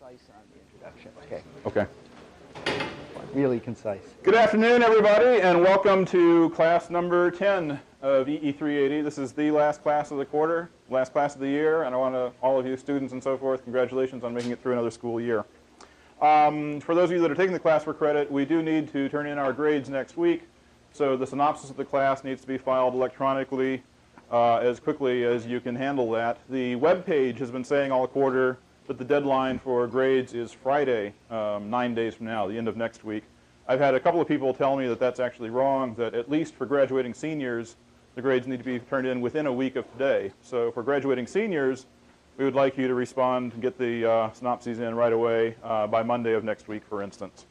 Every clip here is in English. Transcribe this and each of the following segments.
concise on the introduction. Okay. Okay. Really concise. Good afternoon, everybody, and welcome to class number 10 of EE 380. This is the last class of the quarter, last class of the year, and I want to, all of you students and so forth, congratulations on making it through another school year. For those of you that are taking the class for credit, we do need to turn in our grades next week, so the synopsis of the class needs to be filed electronically as quickly as you can handle that. The web page has been saying all quarter that the deadline for grades is Friday, 9 days from now, the end of next week. I've had a couple of people tell me that that's actually wrong, that at least for graduating seniors, the grades need to be turned in within a week of today. So for graduating seniors, we would like you to respond and get the synopses in right away by Monday of next week, for instance.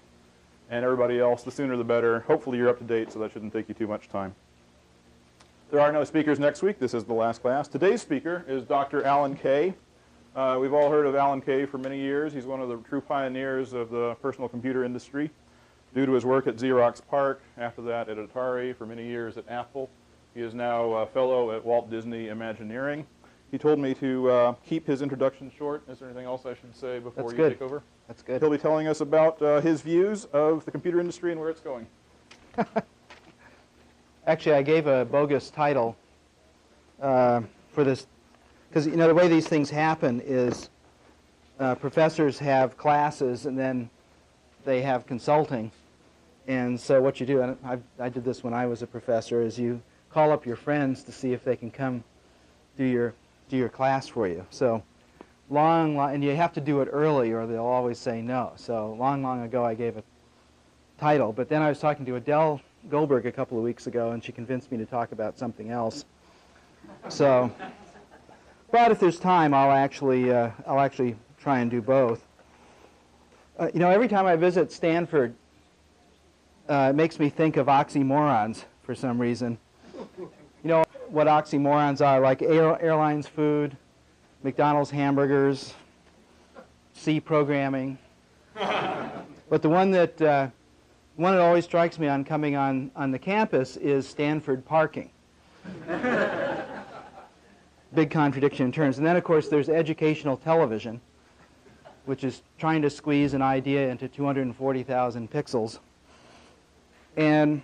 And everybody else, the sooner the better. Hopefully you're up to date, so that shouldn't take you too much time. There are no speakers next week. This is the last class. Today's speaker is Dr. Alan Kay. We've all heard of Alan Kay for many years. He's one of the true pioneers of the personal computer industry due to his work at Xerox PARC, after that at Atari, for many years at Apple. He is now a fellow at Walt Disney Imagineering. He told me to keep his introduction short. Is there anything else I should say before you take over? That's good. He'll be telling us about his views of the computer industry and where it's going. Actually, I gave a bogus title for this, because you know the way these things happen is professors have classes and then they have consulting. And so what you do, and I did this when I was a professor, is you call up your friends to see if they can come do your class for you. So and you have to do it early or they'll always say no. So long ago I gave a title, but then I was talking to Adele Goldberg a couple of weeks ago and she convinced me to talk about something else. So, but if there's time, I'll actually try and do both. You know, every time I visit Stanford, it makes me think of oxymorons for some reason. You know what oxymorons are, like airlines food, McDonald's hamburgers, C programming. But the one that always strikes me on coming on the campus is Stanford parking. Big contradiction in terms. And then, of course, there's educational television, which is trying to squeeze an idea into 240,000 pixels. And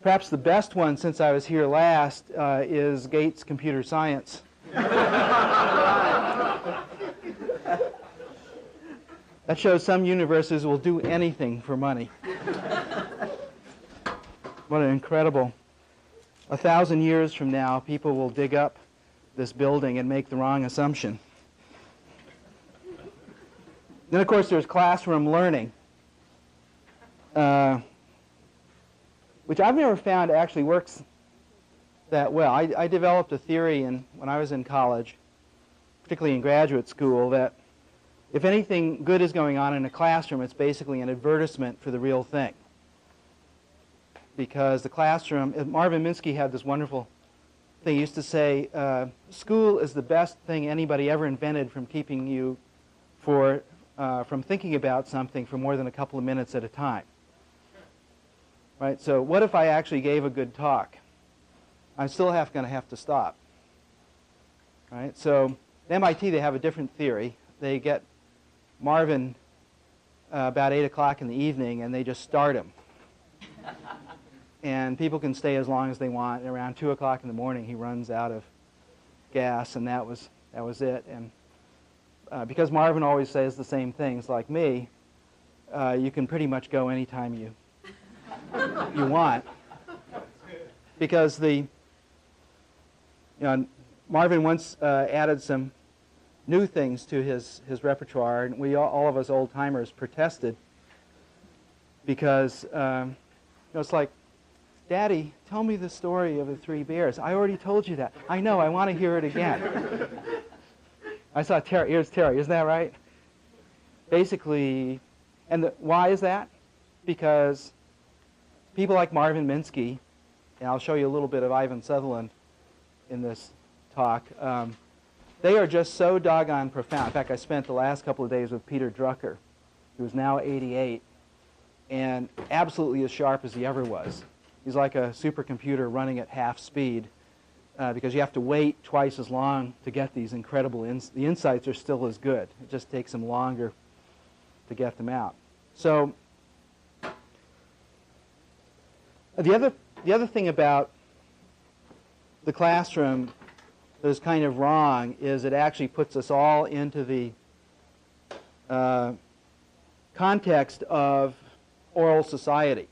perhaps the best one since I was here last is Gates Computer Science. That shows some universities will do anything for money. What an incredible. 1,000 years from now, people will dig up this building and make the wrong assumption. Then, of course, there's classroom learning, which I've never found actually works that well. I developed a theory when I was in college, particularly in graduate school, that if anything good is going on in a classroom, it's basically an advertisement for the real thing. Because the classroom, Marvin Minsky had this wonderful thing. He used to say, school is the best thing anybody ever invented from keeping you from thinking about something for more than a couple of minutes at a time. Right? So what if I actually gave a good talk? I'm still going to have to stop. Right? So at MIT, they have a different theory. They get Marvin about 8 o'clock in the evening, and they just start him. And people can stay as long as they want. And around 2 o'clock in the morning, he runs out of gas, and that was it. And because Marvin always says the same things like me, you can pretty much go anytime you want. Because Marvin once added some new things to his repertoire, and we all of us old-timers protested because it's like, Daddy, tell me the story of the 3 bears. I already told you that. I know, I want to hear it again. I saw Terry. Here's Terry. Isn't that right? Basically, and why is that? Because people like Marvin Minsky, and I'll show you a little bit of Ivan Sutherland in this talk, they are just so doggone profound. In fact, I spent the last couple of days with Peter Drucker, who's now 88, and absolutely as sharp as he ever was. He's like a supercomputer running at half speed because you have to wait twice as long to get these incredible the insights are still as good. It just takes them longer to get them out. So the other thing about the classroom that is kind of wrong is it actually puts us all into the context of oral society.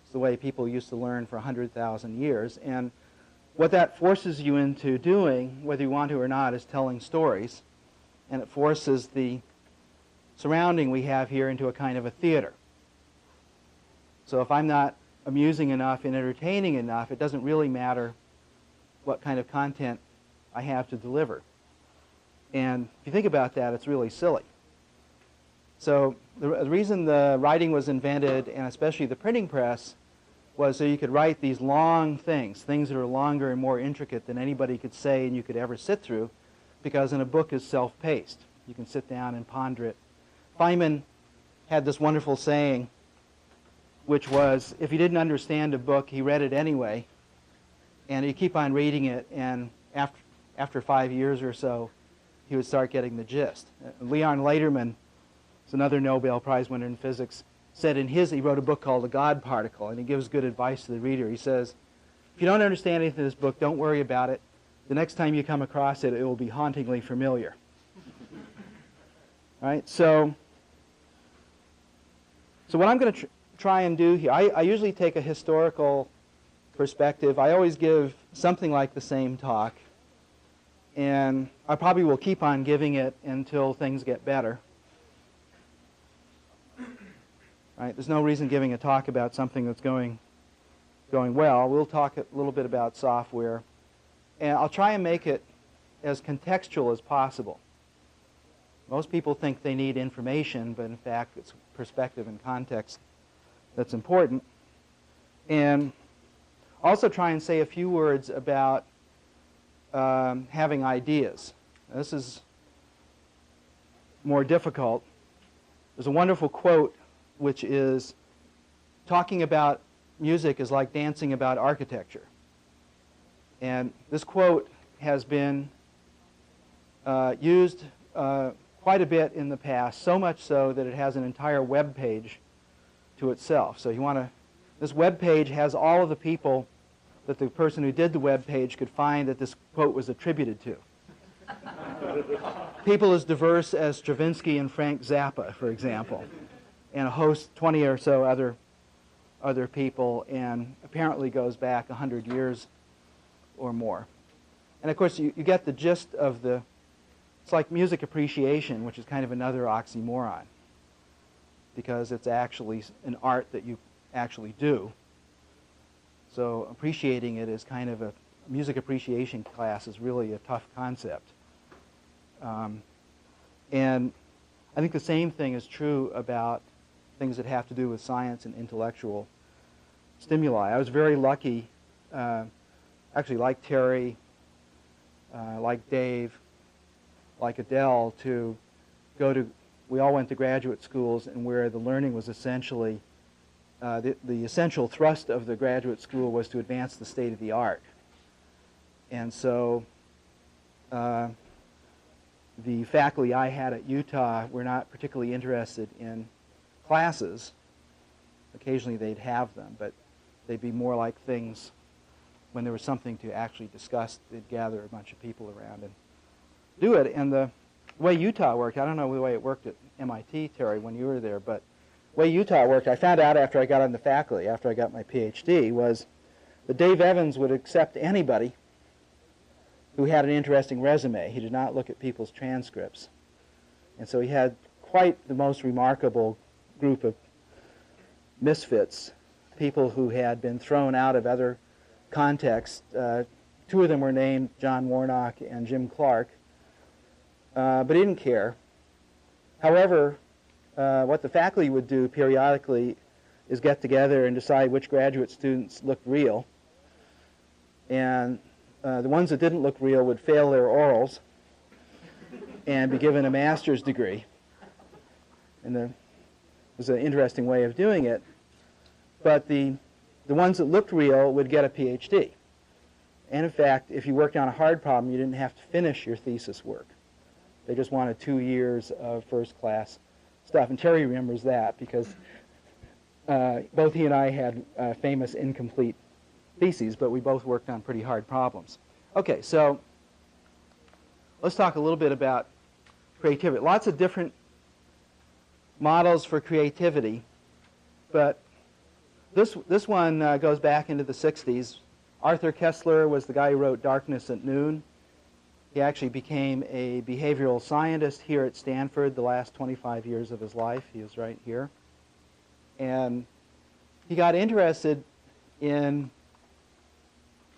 It's the way people used to learn for 100,000 years. And what that forces you into doing, whether you want to or not, is telling stories. And it forces the surrounding we have here into a kind of a theater. So if I'm not amusing enough and entertaining enough, it doesn't really matter what kind of content I have to deliver. And if you think about that, it's really silly. So the reason the writing was invented, and especially the printing press, was so you could write these long things that are longer and more intricate than anybody could say and you could ever sit through, because in a book is self-paced. You can sit down and ponder it. Feynman had this wonderful saying, which was, if he didn't understand a book, he read it anyway, and he'd keep on reading it, and after 5 years or so, he would start getting the gist. Leon Lederman, who's another Nobel Prize winner in physics, said he wrote a book called The God Particle, and he gives good advice to the reader. He says, if you don't understand anything in this book, don't worry about it. The next time you come across it, it will be hauntingly familiar. Right? So what I'm going to try and do here, I usually take a historical perspective. I always give something like the same talk, and I probably will keep on giving it until things get better. Right? There's no reason giving a talk about something that's going well. We'll talk a little bit about software, and I'll try and make it as contextual as possible. Most people think they need information, but in fact it's perspective and context that's important. And also try and say a few words about having ideas. This is more difficult. There's a wonderful quote which is, talking about music is like dancing about architecture. And this quote has been used quite a bit in the past, so much so that it has an entire web page to itself. So this web page has all of the people that the person who did the web page could find that this quote was attributed to. People as diverse as Stravinsky and Frank Zappa, for example, and a host, 20 or so other people, and apparently goes back 100 years or more. And of course, you get the gist of it's like music appreciation, which is kind of another oxymoron, because it's actually an art that you actually do. So appreciating it is kind of music appreciation class is really a tough concept. And I think the same thing is true about things that have to do with science and intellectual stimuli. I was very lucky, actually like Terry, like Dave, like Adele, we all went to graduate schools, and where the learning was essentially, the essential thrust of the graduate school was to advance the state of the art. And so the faculty I had at Utah were not particularly interested in classes. Occasionally they'd have them, but they'd be more like things when there was something to actually discuss. They'd gather a bunch of people around and do it. And the way Utah worked, I don't know the way it worked at MIT, Terry, when you were there, but the way Utah worked, I found out after I got on the faculty, after I got my PhD, was that Dave Evans would accept anybody who had an interesting resume. He did not look at people's transcripts. And so he had quite the most remarkable group of misfits, people who had been thrown out of other contexts. Two of them were named John Warnock and Jim Clark, but he didn't care. However, what the faculty would do periodically is get together and decide which graduate students looked real. And the ones that didn't look real would fail their orals and be given a master's degree. And it was an interesting way of doing it. But the ones that looked real would get a PhD. And in fact, if you worked on a hard problem, you didn't have to finish your thesis work. They just wanted 2 years of first-class stuff. And Terry remembers that because both he and I had famous incomplete theses, but we both worked on pretty hard problems. Okay, so let's talk a little bit about creativity. Lots of different models for creativity, but this one goes back into the 60s. Arthur Koestler was the guy who wrote Darkness at Noon. He actually became a behavioral scientist here at Stanford the last 25 years of his life. He was right here. And he got interested in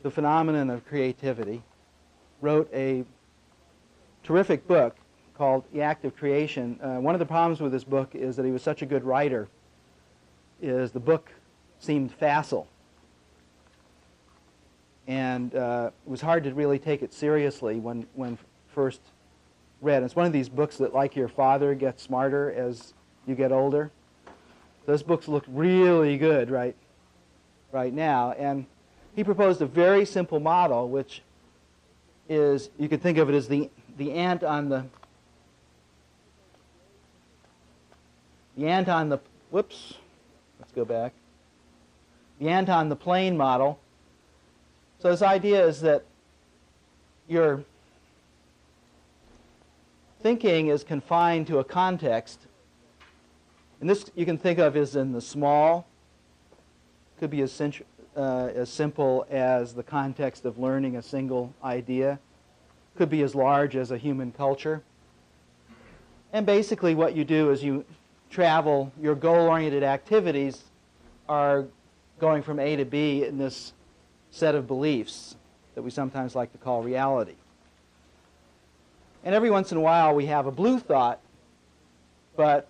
the phenomenon of creativity, wrote a terrific book called The Act of Creation. One of the problems with this book is that he was such a good writer, is the book seemed facile. And it was hard to really take it seriously when first read. It's one of these books that, like your father, gets smarter as you get older. Those books look really good right now. And he proposed a very simple model, which is, you could think of it as the ant on the whoops, let's go back. The ant on the plane model. So this idea is that your thinking is confined to a context. And this you can think of as in the small. Could be as simple as the context of learning a single idea. Could be as large as a human culture. And basically what you do is you travel, your goal-oriented activities are going from A to B in this set of beliefs that we sometimes like to call reality. And every once in a while we have a blue thought, but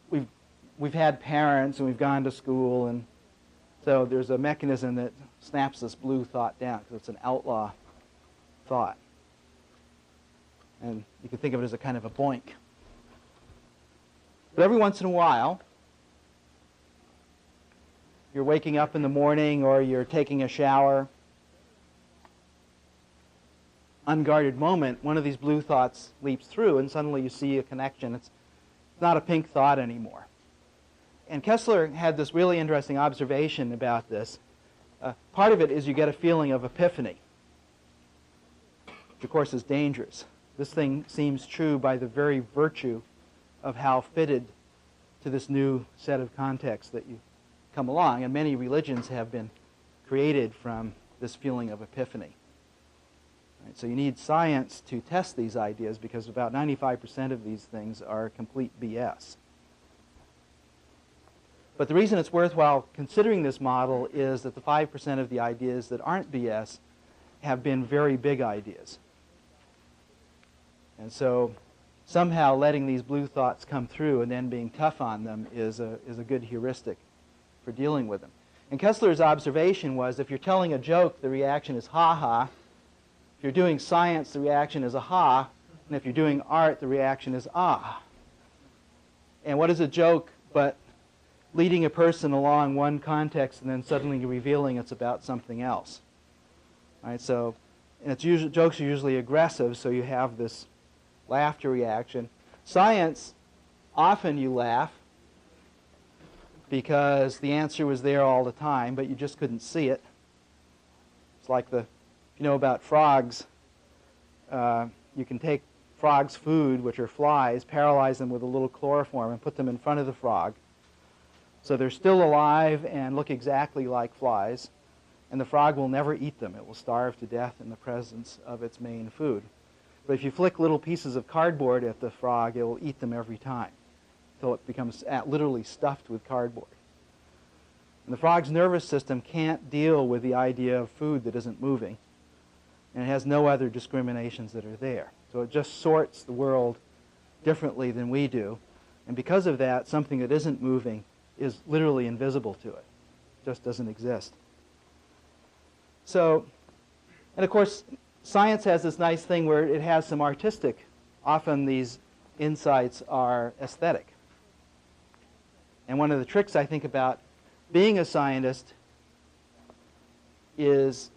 we've had parents and we've gone to school, and so there's a mechanism that snaps this blue thought down because it's an outlaw thought. And you can think of it as a kind of a boink. But every once in a while, you're waking up in the morning or you're taking a shower, unguarded moment, one of these blue thoughts leaps through and suddenly you see a connection. It's not a pink thought anymore. And Koestler had this really interesting observation about this. Part of it is you get a feeling of epiphany, which of course is dangerous. This thing seems true by the very virtue of how fitted to this new set of contexts that you come along. And many religions have been created from this feeling of epiphany. Right, so you need science to test these ideas because about 95% of these things are complete BS. But the reason it's worthwhile considering this model is that the 5% of the ideas that aren't BS have been very big ideas. And so somehow letting these blue thoughts come through and then being tough on them is a good heuristic for dealing with them. And Koestler's observation was if you're telling a joke, the reaction is ha-ha. If you're doing science, the reaction is aha. And if you're doing art, the reaction is ah. And what is a joke but leading a person along one context and then suddenly revealing it's about something else? All right, so and it's usually, jokes are usually aggressive, so you have this laughter reaction. Science, often you laugh because the answer was there all the time, but you just couldn't see it. It's like if you know about frogs, you can take frogs' food, which are flies, paralyze them with a little chloroform and put them in front of the frog. So they're still alive and look exactly like flies, and the frog will never eat them. It will starve to death in the presence of its main food. But if you flick little pieces of cardboard at the frog, it will eat them every time until it becomes literally stuffed with cardboard. And the frog's nervous system can't deal with the idea of food that isn't moving, and it has no other discriminations that are there. So it just sorts the world differently than we do, and because of that, something that isn't moving is literally invisible to it. It just doesn't exist. So, and of course, science has this nice thing where it has some artistic. Often these insights are aesthetic. And one of the tricks I think about being a scientist is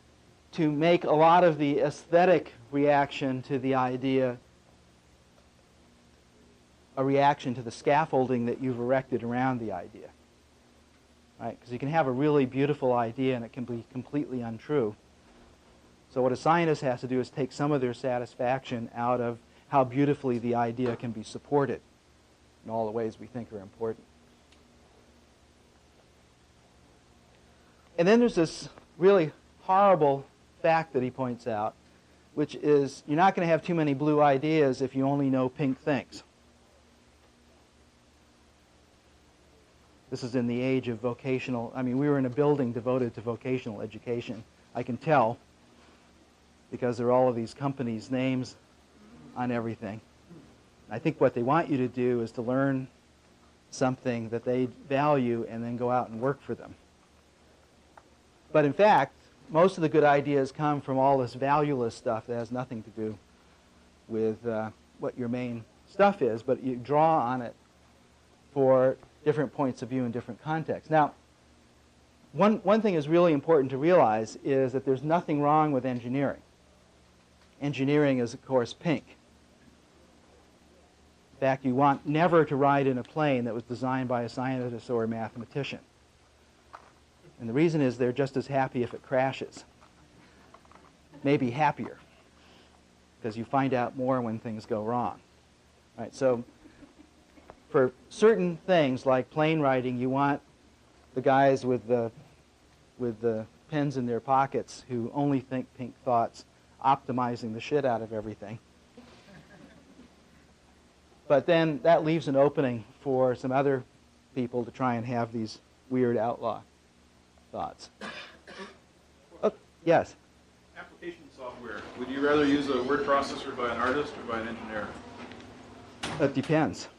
to make a lot of the aesthetic reaction to the idea a reaction to the scaffolding that you've erected around the idea. Right? Because you can have a really beautiful idea and it can be completely untrue. So what a scientist has to do is take some of their satisfaction out of how beautifully the idea can be supported in all the ways we think are important. And then there's this really horrible fact that he points out, which is you're not going to have too many blue ideas if you only know pink things. This is in the age of vocational. I mean, we were in a building devoted to vocational education. I can tell because there are all of these companies' names on everything. I think what they want you to do is to learn something that they value and then go out and work for them. But in fact, most of the good ideas come from all this valueless stuff that has nothing to do with what your main stuff is, but you draw on it for different points of view in different contexts. Now, one thing is really important to realize is that there's nothing wrong with engineering. Engineering is, of course, pink. In fact, you want never to ride in a plane that was designed by a scientist or a mathematician. And the reason is they're just as happy if it crashes. Maybe happier, because you find out more when things go wrong. Right? So for certain things like plane riding, you want the guys with the pens in their pockets who only think pink thoughts, optimizing the shit out of everything. But then that leaves an opening for some other people to try and have these weird outlaw thoughts. Oh, yes? Application software. Would you rather use a word processor by an artist or by an engineer? It depends.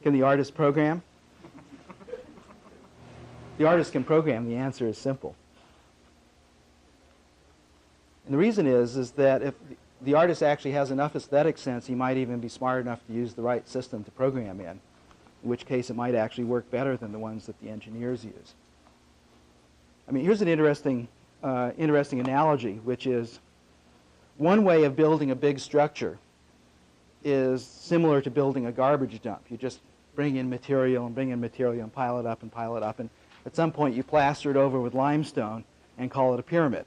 Can the artist program? The artist can program. The answer is simple. And the reason is that if the artist actually has enough aesthetic sense, he might even be smart enough to use the right system to program in which case it might actually work better than the ones that the engineers use. I mean, here's an interesting analogy, which is one way of building a big structure is similar to building a garbage dump. You just bring in material and pile it up, and at some point you plaster it over with limestone and call it a pyramid,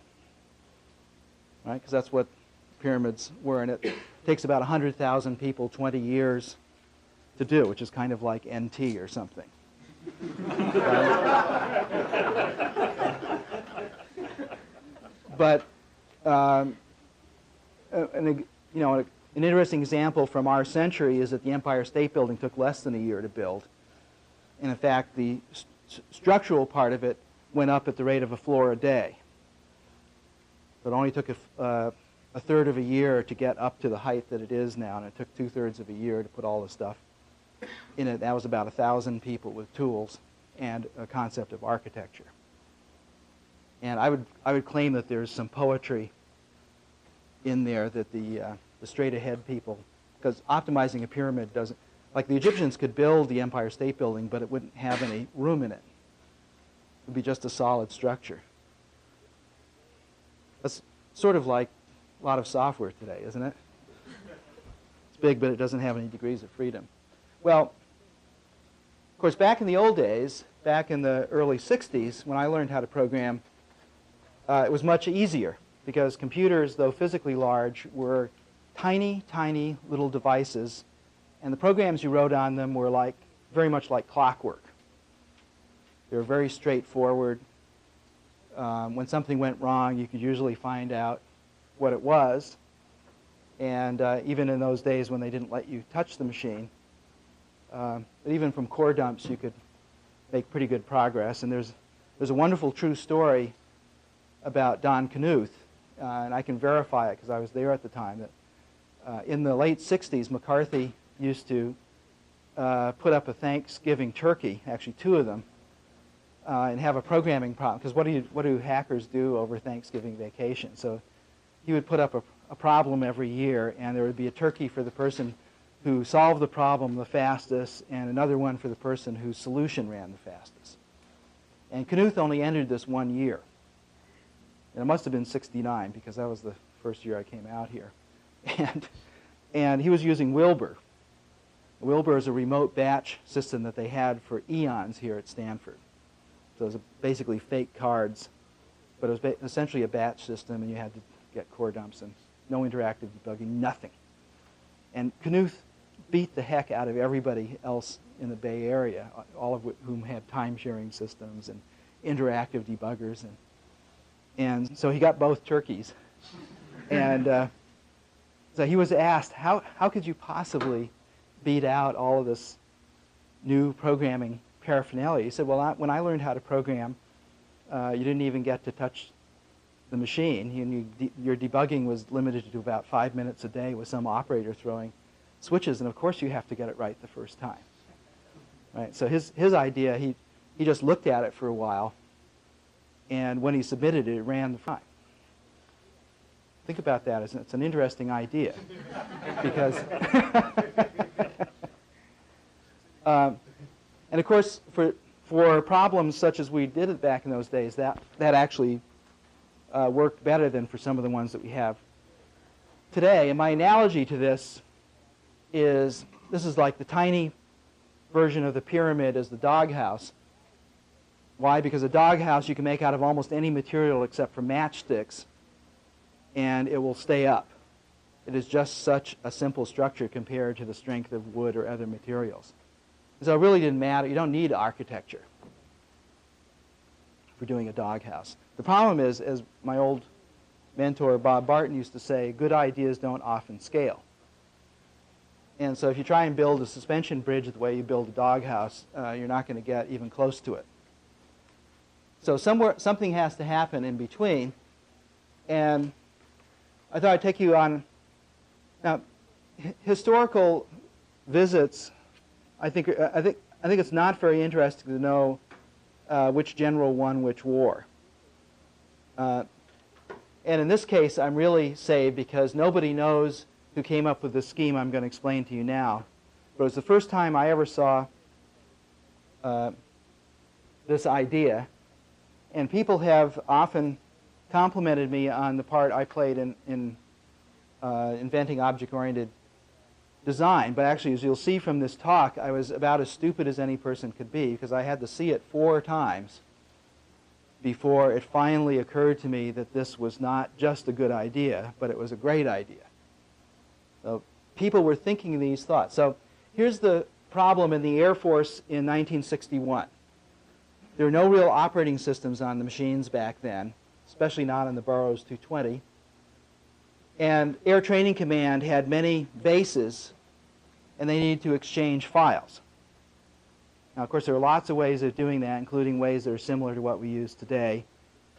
right? Because that's what pyramids were, and it takes about 100,000 people 20 years to do, which is kind of like NT or something. But an interesting example from our century is that the Empire State Building took less than a year to build. And in fact, the structural part of it went up at the rate of a floor a day. But it only took a third of a year to get up to the height that it is now, and it took 2/3 of a year to put all the stuff in it. That was about 1,000 people with tools and a concept of architecture. And I would claim that there's some poetry in there that the straight-ahead people, because optimizing a pyramid doesn't, like the Egyptians could build the Empire State Building, but it wouldn't have any room in it. It would be just a solid structure. That's sort of like a lot of software today, isn't it? It's big, but it doesn't have any degrees of freedom. Well, of course, back in the old days, back in the early 60s, when I learned how to program, it was much easier because computers, though physically large, were tiny, tiny little devices, and the programs you wrote on them were very much like Clockwork. They were very straightforward. When something went wrong, you could usually find out what it was, and even in those days when they didn't let you touch the machine, even from core dumps, you could make pretty good progress. And there's a wonderful true story about Don Knuth, and I can verify it because I was there at the time, that in the late 60s, McCarthy used to put up a Thanksgiving turkey, actually 2 of them, and have a programming problem. Because what do hackers do over Thanksgiving vacation? So he would put up a problem every year, and there would be a turkey for the person who solved the problem the fastest, and another one for the person whose solution ran the fastest. And Knuth only entered this 1 year. And it must have been 69, because that was the first year I came out here. And he was using Wilbur. Wilbur is a remote batch system that they had for eons here at Stanford. So it was basically fake cards, but it was essentially a batch system, and you had to get core dumps and no interactive debugging, nothing. And Knuth beat the heck out of everybody else in the Bay Area, all of whom had time-sharing systems and interactive debuggers. And so he got both turkeys. And so he was asked, how could you possibly beat out all of this new programming paraphernalia? He said, well, when I learned how to program, you didn't even get to touch the machine. Your debugging was limited to about 5 minutes a day with some operator throwing switches, and of course you have to get it right the first time. Right? So his idea, he just looked at it for a while, and when he submitted it, it ran the time. Think about that. It's an interesting idea. Because and of course, for problems such as we did it back in those days, that actually worked better than for some of the ones that we have today. And my analogy to this is like the tiny version of the pyramid is the doghouse. Why? Because a doghouse you can make out of almost any material except for matchsticks, and it will stay up. It is just such a simple structure compared to the strength of wood or other materials. So it really didn't matter. You don't need architecture for doing a doghouse. The problem is, as my old mentor Bob Barton used to say, good ideas don't often scale. And so if you try and build a suspension bridge the way you build a doghouse, you're not going to get even close to it. So something has to happen in between. And I thought I'd take you on now historical visits. I think it's not very interesting to know which general won which war. And in this case, I'm really saved because nobody knows who came up with the scheme I'm going to explain to you now. But it was the first time I ever saw this idea. And people have often complimented me on the part I played in inventing object-oriented design. But actually, as you'll see from this talk, I was about as stupid as any person could be because I had to see it 4 times before it finally occurred to me that this was not just a good idea, but it was a great idea. So people were thinking these thoughts. So here's the problem in the Air Force in 1961. There were no real operating systems on the machines back then, especially not on the Burroughs 220. And Air Training Command had many bases, and they needed to exchange files. Now, of course, there are lots of ways of doing that, including ways that are similar to what we use today.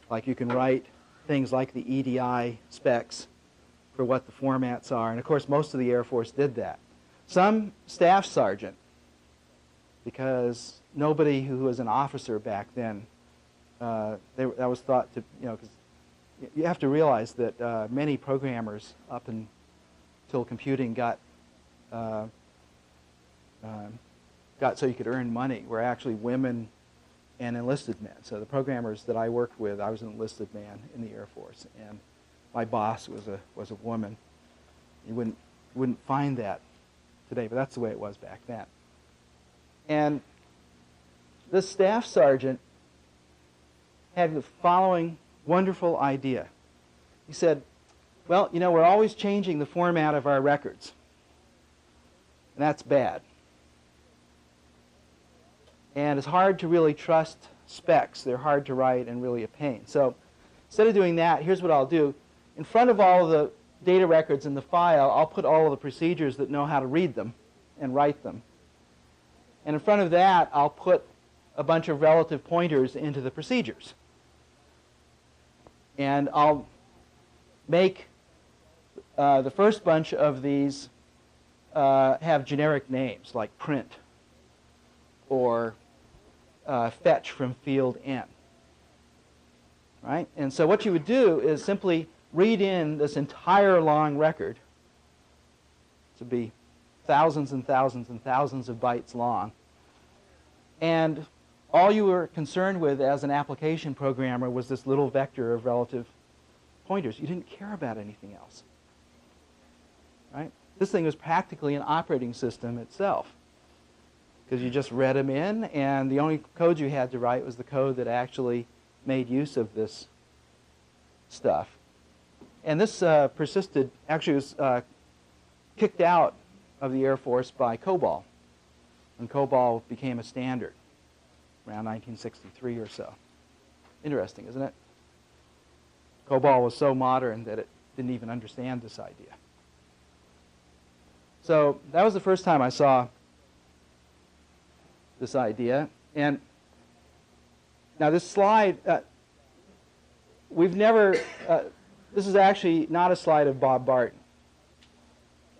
Like you can write things like the EDI specs for what the formats are. And, of course, most of the Air Force did that. Some staff sergeant, because nobody who was an officer back then, that was thought to, because you have to realize that many programmers up until computing got so you could earn money were actually women and enlisted men. So the programmers that I worked with, I was an enlisted man in the Air Force, and my boss was a woman. You wouldn't find that today, but that's the way it was back then. And this staff sergeant had the following wonderful idea. He said, well, we're always changing the format of our records, and that's bad. And it's hard to really trust specs. They're hard to write and really a pain. So instead of doing that, here's what I'll do. In front of all of the data records in the file, I'll put all of the procedures that know how to read them and write them. And in front of that, I'll put a bunch of relative pointers into the procedures. And I'll make the first bunch of these have generic names like print or fetch from field n. Right? And so what you would do is simply read in this entire long record. This would be thousands and thousands and thousands of bytes long. And all you were concerned with as an application programmer was this little vector of relative pointers. You didn't care about anything else. Right? this thing was practically an operating system itself, because you just read them in, and the only code you had to write was the code that actually made use of this stuff. And this persisted, actually was kicked out of the Air Force by COBOL, when COBOL became a standard around 1963 or so. Interesting, isn't it? COBOL was so modern that it didn't even understand this idea. So that was the first time I saw this idea. And now this slide, we've never, this is actually not a slide of Bob Barton.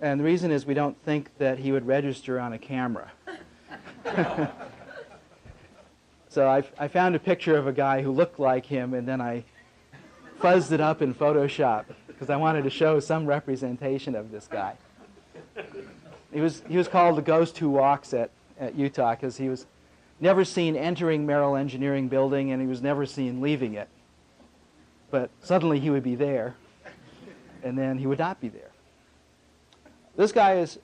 And the reason is we don't think that he would register on a camera. So I found a picture of a guy who looked like him, and then I fuzzed it up in Photoshop because I wanted to show some representation of this guy. He was called the ghost who walks at Utah because he was never seen entering Merrill Engineering Building, and he was never seen leaving it. But suddenly he would be there, and then he would not be there. This guy is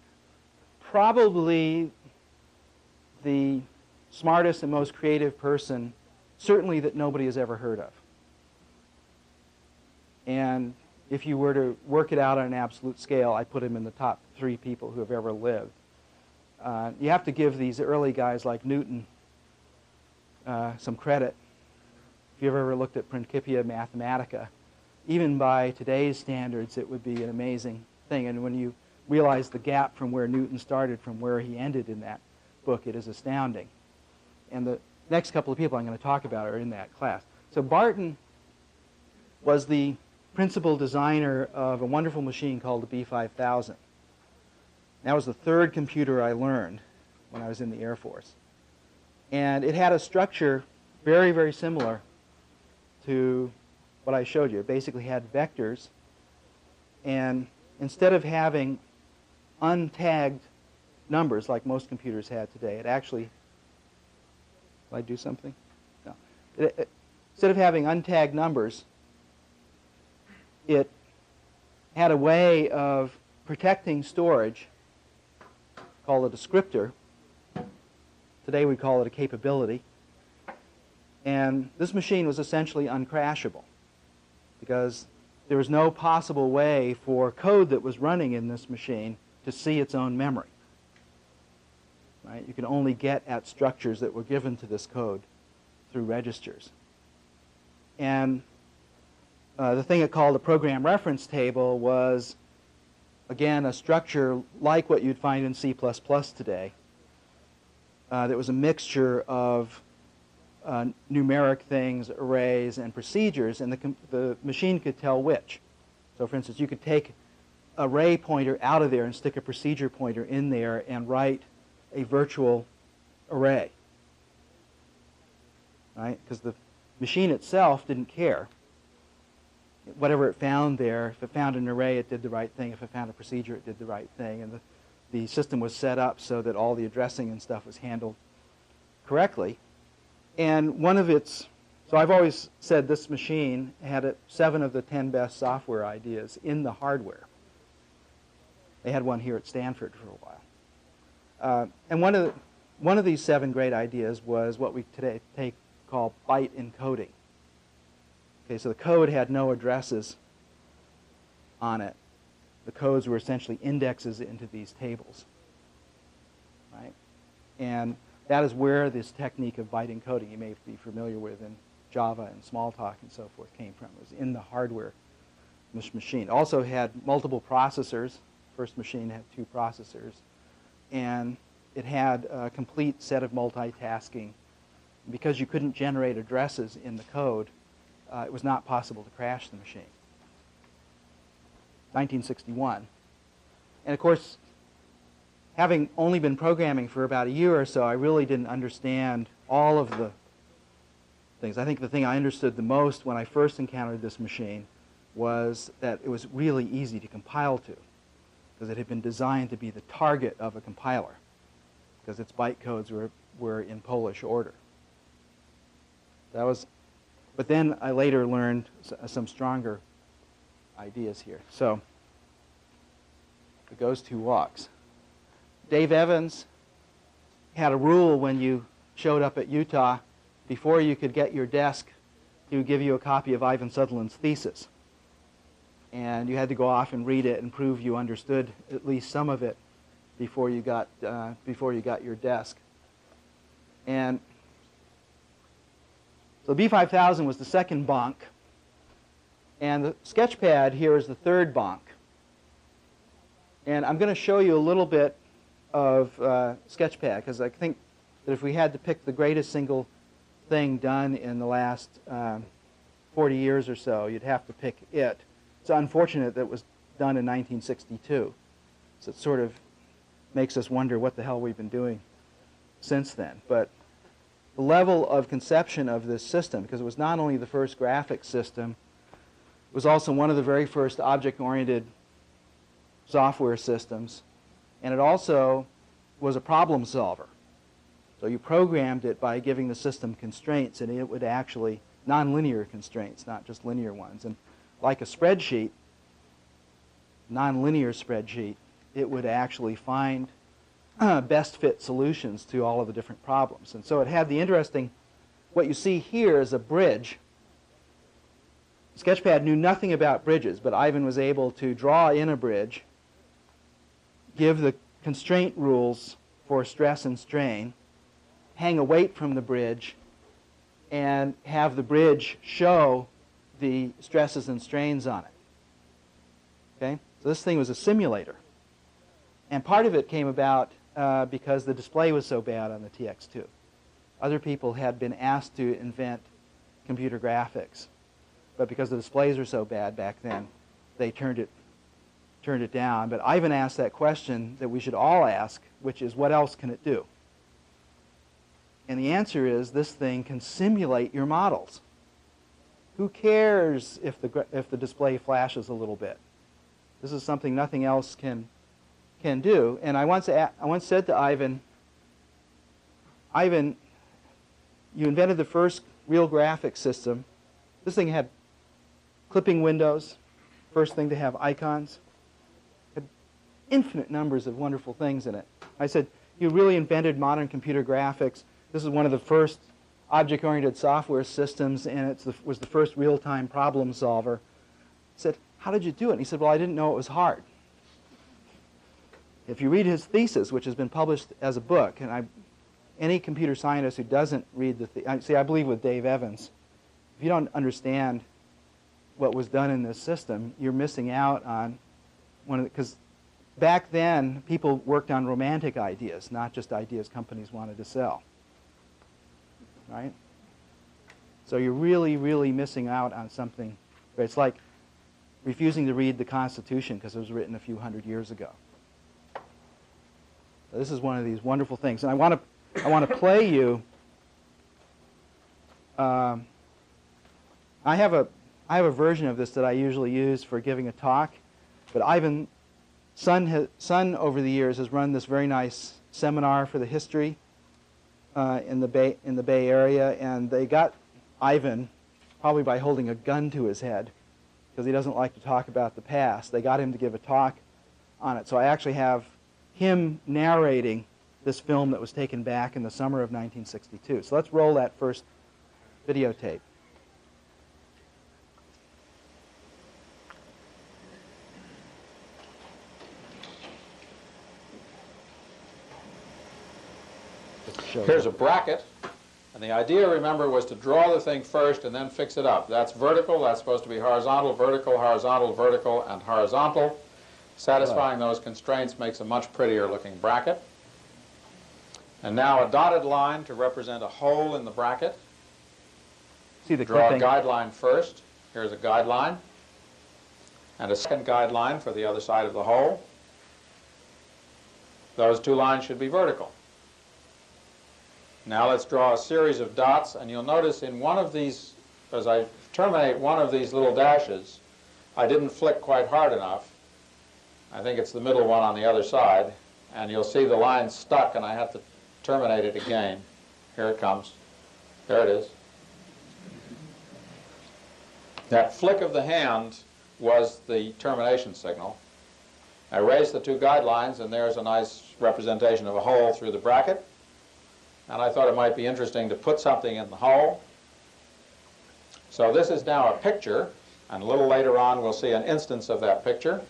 probably the smartest and most creative person, certainly that nobody has ever heard of. And if you were to work it out on an absolute scale, I put him in the top 3 people who have ever lived. You have to give these early guys like Newton some credit. If you've ever looked at Principia Mathematica, even by today's standards, it would be an amazing thing. And when you realize the gap from where Newton started from where he ended in that book, it is astounding. And the next couple of people I'm going to talk about are in that class. So Barton was the principal designer of a wonderful machine called the B5000. That was the 3rd computer I learned when I was in the Air Force. And it had a structure very, very similar to what I showed you. It basically had vectors, and instead of having untagged numbers like most computers had today, it actually... Will I do something? No. Instead of having untagged numbers, it had a way of protecting storage called a descriptor. Today we call it a capability. And this machine was essentially uncrashable because there was no possible way for code that was running in this machine to see its own memory. Right? You could only get at structures that were given to this code through registers. And the thing it called a program reference table was, again, a structure like what you'd find in C++ today. That was a mixture of numeric things, arrays, and procedures, and the machine could tell which. So, for instance, you could take an array pointer out of there and stick a procedure pointer in there and write a virtual array, right? Because the machine itself didn't care. Whatever it found there, if it found an array, it did the right thing. If it found a procedure, it did the right thing. And the system was set up so that all the addressing and stuff was handled correctly. And so I've always said this machine had 7 of the 10 best software ideas in the hardware. They had one here at Stanford for a while. And one of these 7 great ideas was what we today call byte encoding. Okay, so the code had no addresses on it. The codes were essentially indexes into these tables, right? And that is where this technique of byte encoding, you may be familiar with in Java and Smalltalk and so forth, came from. It was in the hardware machine. It also had multiple processors. First machine had 2 processors. And it had a complete set of multitasking. Because you couldn't generate addresses in the code, it was not possible to crash the machine. 1961. And of course, having only been programming for about a year or so, I really didn't understand all of the things. I think the thing I understood the most when I first encountered this machine was that it was really easy to compile to, because it had been designed to be the target of a compiler, because its bytecodes were in Polish order. But then I later learned some stronger ideas here. So It goes 2 walks. Dave Evans had a rule when you showed up at Utah, before you could get your desk, he would give you a copy of Ivan Sutherland's thesis. And you had to go off and read it and prove you understood at least some of it before you got your desk. And so the B5000 was the second bonk, and the sketchpad here is the third bonk. And I'm going to show you a little bit of sketchpad, because I think that if we had to pick the greatest single thing done in the last 40 years or so, you'd have to pick it. It's unfortunate that it was done in 1962. So it sort of makes us wonder what the hell we've been doing since then. But the level of conception of this system, because it was not only the first graphics system, it was also one of the very first object-oriented software systems, and it also was a problem solver. So you programmed it by giving the system constraints, and it would actually, nonlinear constraints, not just linear ones. And like a spreadsheet, nonlinear spreadsheet, it would actually find best fit solutions to all of the different problems. And so it had the interesting, what you see here is a bridge. Sketchpad knew nothing about bridges, but Ivan was able to draw in a bridge, give the constraint rules for stress and strain, hang a weight from the bridge, and have the bridge show the stresses and strains on it. Okay? So this thing was a simulator. And part of it came about because the display was so bad on the TX2. Other people had been asked to invent computer graphics, but because the displays were so bad back then, they turned it down. But Ivan asked that question that we should all ask, which is, what else can it do? And the answer is, this thing can simulate your models. Who cares if the display flashes a little bit? This is something nothing else can do. And I once said to Ivan, Ivan, you invented the first real graphics system. This thing had clipping windows, first thing to have icons, had infinite numbers of wonderful things in it. I said, you really invented modern computer graphics. This is one of the first object-oriented software systems, and it was the first real-time problem solver. I said, how did you do it? And he said, well, I didn't know it was hard. If you read his thesis, which has been published as a book, and any computer scientist who doesn't read the I believe with Dave Evans, if you don't understand what was done in this system, you're missing out on one of the, because back then, people worked on romantic ideas, not just ideas companies wanted to sell. Right? So you're really, really missing out on something. It's like refusing to read the Constitution because it was written a few hundred years ago. So this is one of these wonderful things. And I want to play you. I have a version of this that I usually use for giving a talk, but Ivan's son over the years has run this very nice seminar for the history in the Bay Area, and they got Ivan, probably by holding a gun to his head, because he doesn't like to talk about the past. They got him to give a talk on it. So I actually have him narrating this film that was taken back in the summer of 1962. So let's roll that first videotape. Here's a bracket, and the idea, remember, was to draw the thing first and then fix it up. That's vertical, that's supposed to be horizontal, vertical, horizontal, vertical, and horizontal. Satisfying those constraints makes a much prettier looking bracket. And now a dotted line to represent a hole in the bracket. See the Draw clipping. a guideline first. Here's a guideline. And a second guideline for the other side of the hole. Those two lines should be vertical. Now let's draw a series of dots, and you'll notice in one of these, as I terminate one of these little dashes, I didn't flick quite hard enough. I think it's the middle one on the other side, and you'll see the line stuck, and I have to terminate it again. Here it comes. There it is. That flick of the hand was the termination signal. I erase the two guidelines, and there's a nice representation of a hole through the bracket. And I thought it might be interesting to put something in the hole. So this is now a picture, and a little later on we'll see an instance of that picture.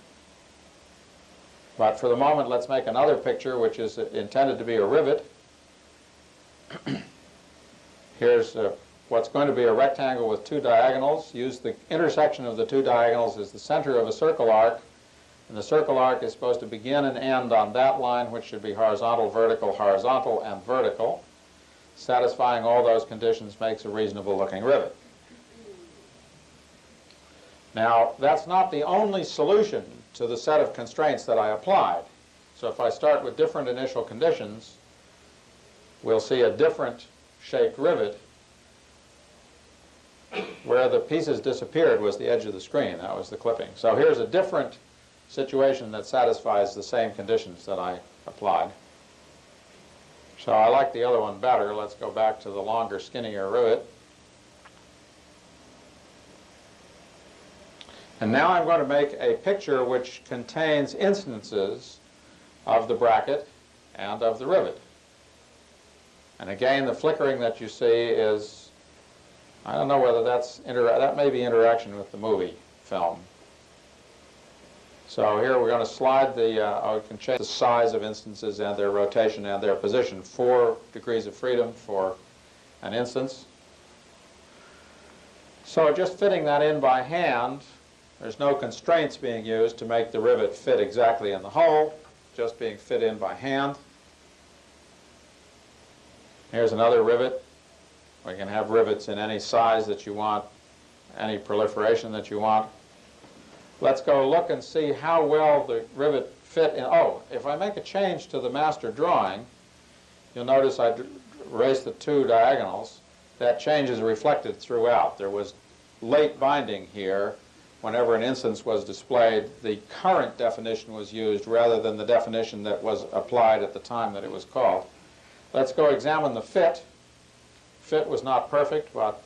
But for the moment, let's make another picture, which is intended to be a rivet. Here's what's going to be a rectangle with two diagonals. Use the intersection of the two diagonals as the center of a circle arc. And the circle arc is supposed to begin and end on that line, which should be horizontal, and vertical. Satisfying all those conditions makes a reasonable looking rivet. Now, that's not the only solution to the set of constraints that I applied. So if I start with different initial conditions, we'll see a different shaped rivet. Where the pieces disappeared was the edge of the screen. That was the clipping. So here's a different situation that satisfies the same conditions that I applied. So I like the other one better. Let's go back to the longer, skinnier rivet. And now I'm going to make a picture which contains instances of the bracket and of the rivet. And again, the flickering that you see is, I don't know whether that may be interaction with the movie film. So here we're going to slide we can change the size of instances and their rotation and their position. 4 degrees of freedom for an instance. So just fitting that in by hand, there's no constraints being used to make the rivet fit exactly in the hole, just being fit in by hand. Here's another rivet. We can have rivets in any size that you want, any proliferation that you want. Let's go look and see how well the rivet fit in. Oh, if I make a change to the master drawing, you'll notice I erased the two diagonals. That change is reflected throughout. There was late binding here. Whenever an instance was displayed, the current definition was used rather than the definition that was applied at the time that it was called. Let's go examine the fit. Fit was not perfect, but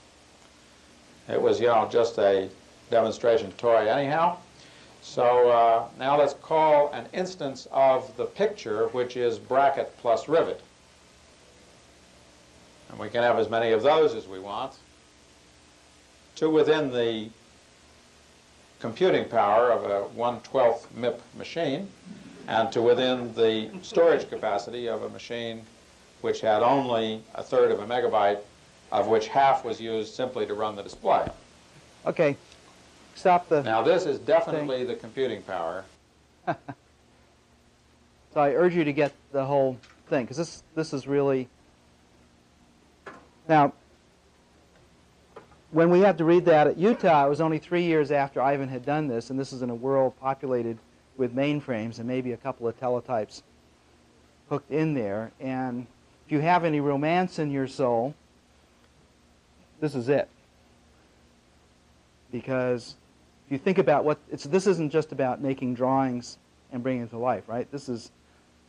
it was, just a demonstration toy anyhow. So now let's call an instance of the picture, which is bracket plus rivet. And we can have as many of those as we want. To within the computing power of a 1/12 MIP machine, and to within the storage capacity of a machine which had only 1/3 of a megabyte, of which half was used simply to run the display. Okay, stop the... Now this is definitely the computing power. So I urge you to get the whole thing, because this is really... Now, when we had to read that at Utah, it was only 3 years after Ivan had done this, and this is in a world populated with mainframes and maybe a couple of teletypes hooked in there. And if you have any romance in your soul, this is it. Because if you think about this isn't just about making drawings and bringing it to life, right? This is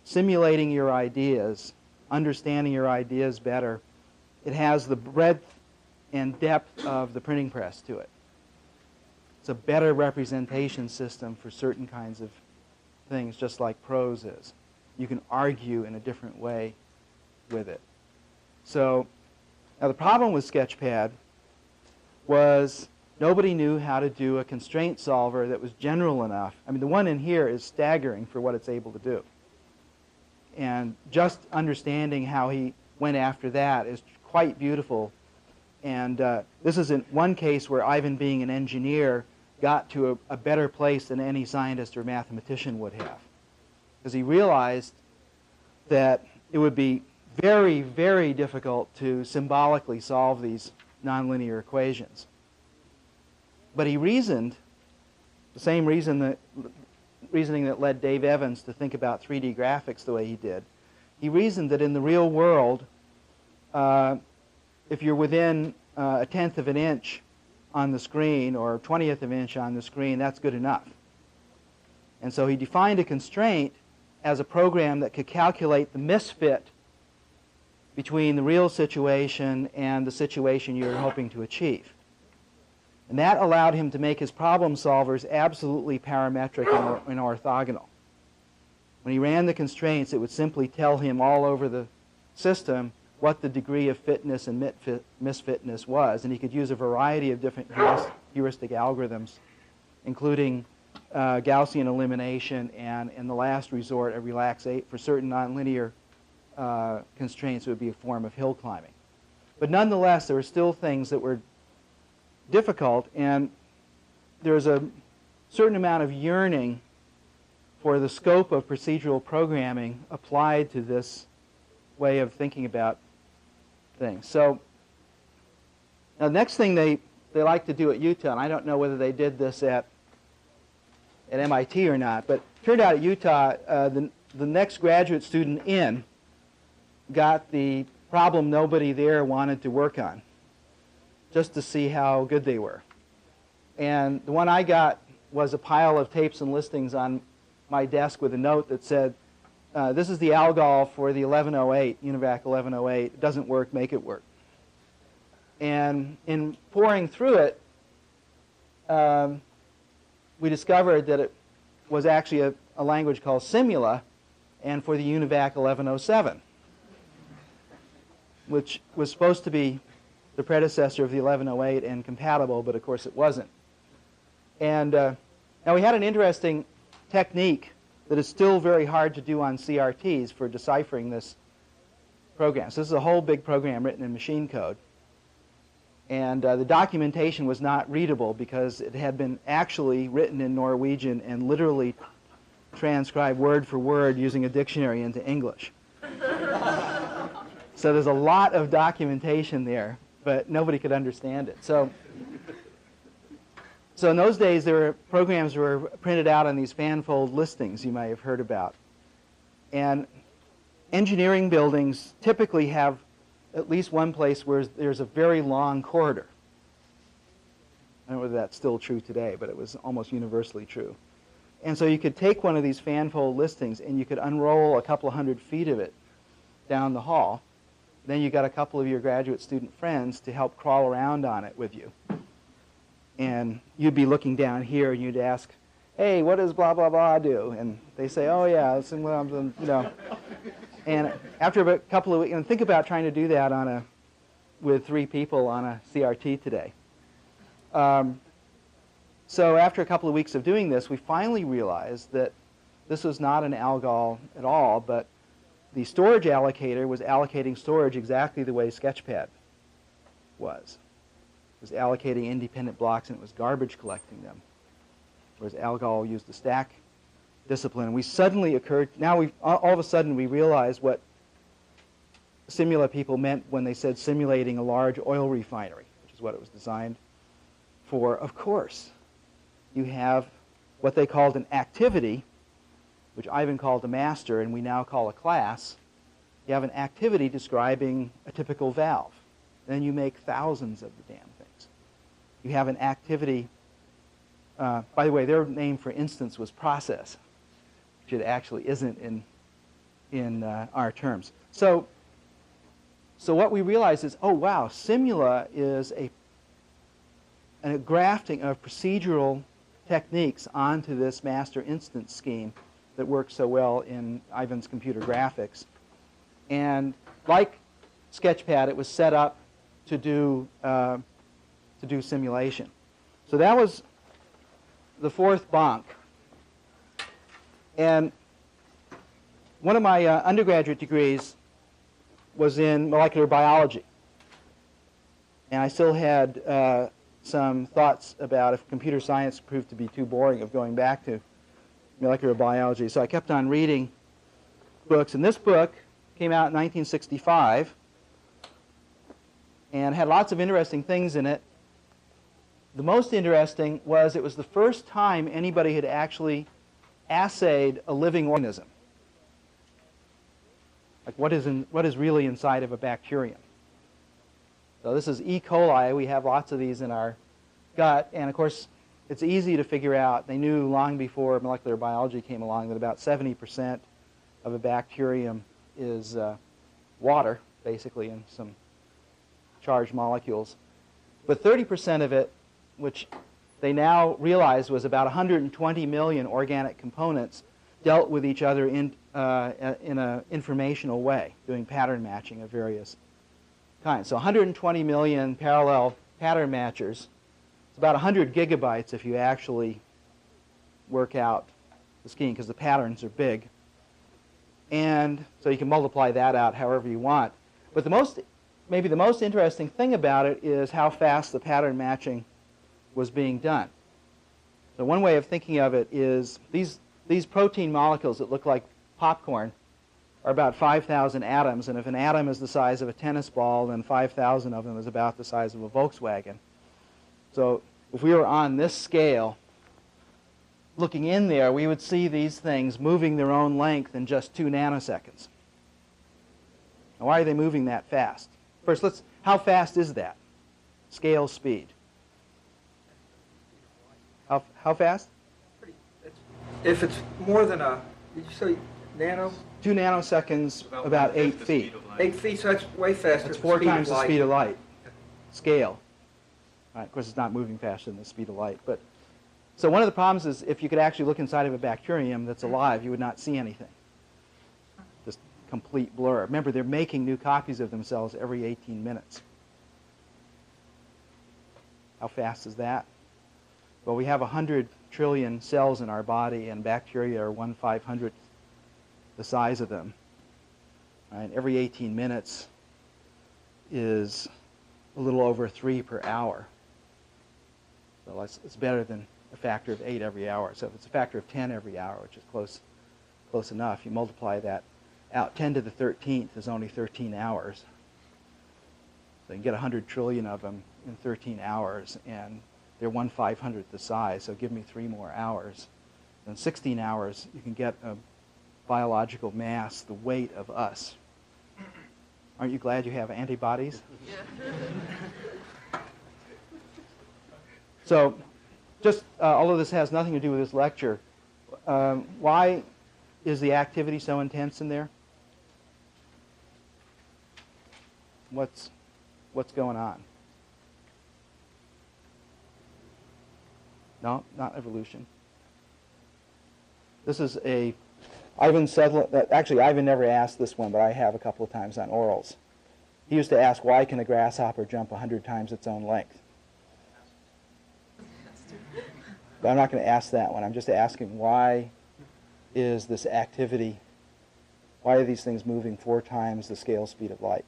simulating your ideas, understanding your ideas better. It has the breadth and depth of the printing press to it. It's a better representation system for certain kinds of things, just like prose is. You can argue in a different way with it. So, now the problem with Sketchpad was nobody knew how to do a constraint solver that was general enough. I mean, the one in here is staggering for what it's able to do. And just understanding how he went after that is quite beautiful. And this is in one case where Ivan, being an engineer, got to a better place than any scientist or mathematician would have. Because he realized that it would be very, very difficult to symbolically solve these nonlinear equations. But he reasoned, the same reasoning that led Dave Evans to think about 3D graphics the way he did. He reasoned that in the real world, if you're within 1/10 of an inch on the screen or 1/20th of an inch on the screen, that's good enough. And so he defined a constraint as a program that could calculate the misfit between the real situation and the situation you're hoping to achieve. And that allowed him to make his problem solvers absolutely parametric and orthogonal. When he ran the constraints, it would simply tell him all over the system what the degree of fitness and misfitness was. And he could use a variety of different heuristic algorithms, including Gaussian elimination and, in the last resort, a relaxate for certain nonlinear constraints. It would be a form of hill climbing. But nonetheless, there were still things that were difficult, and there's a certain amount of yearning for the scope of procedural programming applied to this way of thinking about things. So now the next thing they like to do at Utah, and I don't know whether they did this at MIT or not, but it turned out at Utah, the next graduate student in got the problem nobody there wanted to work on, just to see how good they were. And the one I got was a pile of tapes and listings on my desk with a note that said, this is the algol for the 1108, UNIVAC 1108. It doesn't work, make it work. And in pouring through it, we discovered that it was actually a language called Simula, and for the UNIVAC 1107, which was supposed to be the predecessor of the 1108 and compatible, but of course it wasn't. And now we had an interesting technique that is still very hard to do on CRTs for deciphering this program. So this is a whole big program written in machine code. And the documentation was not readable because it had been actually written in Norwegian and literally transcribed word for word using a dictionary into English. So there's a lot of documentation there, but nobody could understand it. So in those days, there were programs were printed out on these fanfold listings you may have heard about. And engineering buildings typically have at least one place where there's a very long corridor. I don't know whether that's still true today, but it was almost universally true. And so you could take one of these fanfold listings and you could unroll a couple of 100 feet of it down the hall. Then you got a couple of your graduate student friends to help crawl around on it with you. And you'd be looking down here and you'd ask, hey, what does blah, blah, blah do? And they say, oh, yeah, it's, you know. And after a couple of weeks, and think about trying to do that with 3 people on a CRT today. So after a couple of weeks of doing this, we finally realized that this was not an algol at all, but the storage allocator was allocating storage exactly the way Sketchpad was. It was allocating independent blocks and it was garbage collecting them, whereas algol used the stack discipline. We suddenly all of a sudden we realized what Simula people meant when they said simulating a large oil refinery, which is what it was designed for. Of course, you have what they called an activity, which Ivan called a master and we now call a class. You have an activity describing a typical valve. Then you make thousands of the damn things. You have an activity, by the way, their name for instance was process, which it actually isn't in our terms. So what we realized is, oh wow, Simula is a grafting of procedural techniques onto this master instance scheme that works so well in Ivan's computer graphics. And like Sketchpad, it was set up to do simulation. So that was the 4th bonk. And one of my undergraduate degrees was in molecular biology. And I still had some thoughts about if computer science proved to be too boring of going back to molecular biology. So I kept on reading books. And this book came out in 1965 and had lots of interesting things in it. The most interesting was it was the first time anybody had actually assayed a living organism. Like what is really inside of a bacterium. So this is E. coli. We have lots of these in our gut. And of course, it's easy to figure out. They knew long before molecular biology came along that about 70% of a bacterium is water, basically, and some charged molecules. But 30% of it, which they now realize was about 120 million organic components, dealt with each other in an informational way, doing pattern matching of various kinds. So 120 million parallel pattern matchers. It's about 100 gigabytes if you actually work out the scheme, because the patterns are big. And so you can multiply that out however you want. But maybe the most interesting thing about it is how fast the pattern matching was being done. So one way of thinking of it is these protein molecules that look like popcorn are about 5,000 atoms, and if an atom is the size of a tennis ball, then 5,000 of them is about the size of a Volkswagen. So if we were on this scale, looking in there, we would see these things moving their own length in just 2 nanoseconds. Now, why are they moving that fast? First, how fast is that? Scale speed. How fast? If it's more than did you say nano? 2 nanoseconds, about 8 feet. 8 feet, so that's way faster. That's 4 times the speed of light. Scale. All right, of course, it's not moving faster than the speed of light. So one of the problems is if you could actually look inside of a bacterium that's alive, you would not see anything. Just complete blur. Remember, they're making new copies of themselves every 18 minutes. How fast is that? Well, we have 100 trillion cells in our body, and bacteria are 1/500th the size of them. Right? Every 18 minutes is a little over 3 per hour. So it's better than a factor of 8 every hour. So if it's a factor of 10 every hour, which is close enough, you multiply that out. 10 to the 13th is only 13 hours. So you can get 100 trillion of them in 13 hours, and they're 1/500th the size, so give me 3 more hours. In 16 hours, you can get a biological mass the weight of us. Aren't you glad you have antibodies? So, although this has nothing to do with this lecture, why is the activity so intense in there? What's going on? No, not evolution. This is Ivan Sutherland. Actually, Ivan never asked this one, but I have a couple of times on orals. He used to ask, why can a grasshopper jump 100 times its own length? But I'm not going to ask that one. I'm just asking, why is this activity, why are these things moving 4 times the scale speed of light?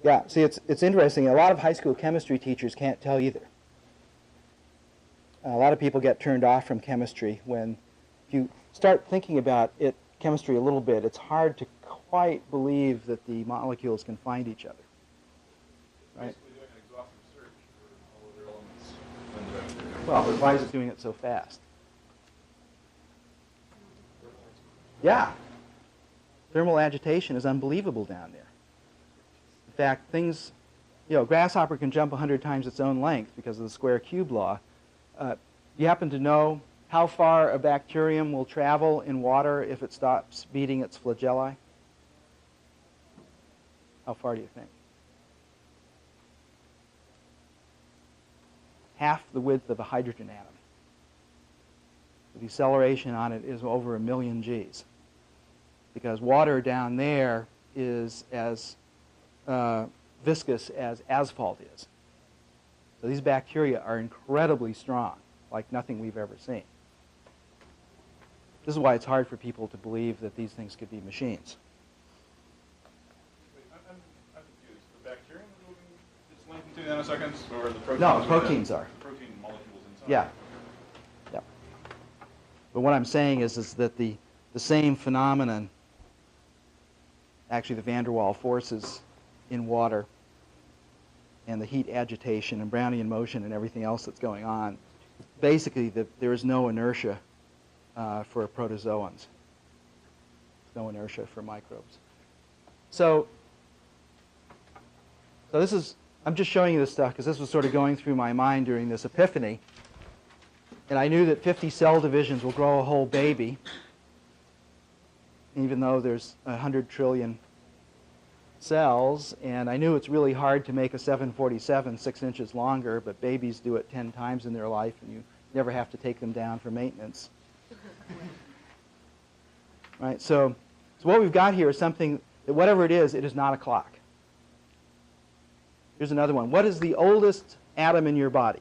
Yeah, see, it's interesting. A lot of high school chemistry teachers can't tell either. A lot of people get turned off from chemistry when you start thinking about chemistry a little bit. It's hard to quite believe that the molecules can find each other. Right? Basically doing an exhaustive search for all of their elements in the bacteria. Well, but why is it doing it so fast? Yeah. Thermal agitation is unbelievable down there. In fact, grasshopper can jump 100 times its own length because of the square cube law. You happen to know how far a bacterium will travel in water if it stops beating its flagellae? How far do you think? Half the width of a hydrogen atom. The deceleration on it is over 1 million Gs. Because water down there is as viscous as asphalt is. So these bacteria are incredibly strong, like nothing we've ever seen. This is why it's hard for people to believe that these things could be machines. Wait, I'm confused. The bacterium is moving its length in 2 nanoseconds, or the proteins? No, proteins are. The protein molecules inside. Yeah. But what I'm saying is that the same phenomenon, actually the van der Waals forces in water and the heat agitation and Brownian motion and everything else that's going on, basically there is no inertia for protozoans. No inertia for microbes. So I'm just showing you this stuff because this was sort of going through my mind during this epiphany. And I knew that 50 cell divisions will grow a whole baby, even though there's 100 trillion cells. And I knew it's really hard to make a 747 6 inches longer, but babies do it 10 times in their life, and you never have to take them down for maintenance. Right? So what we've got here is something that whatever it is not a clock. Here's another one. What is the oldest atom in your body?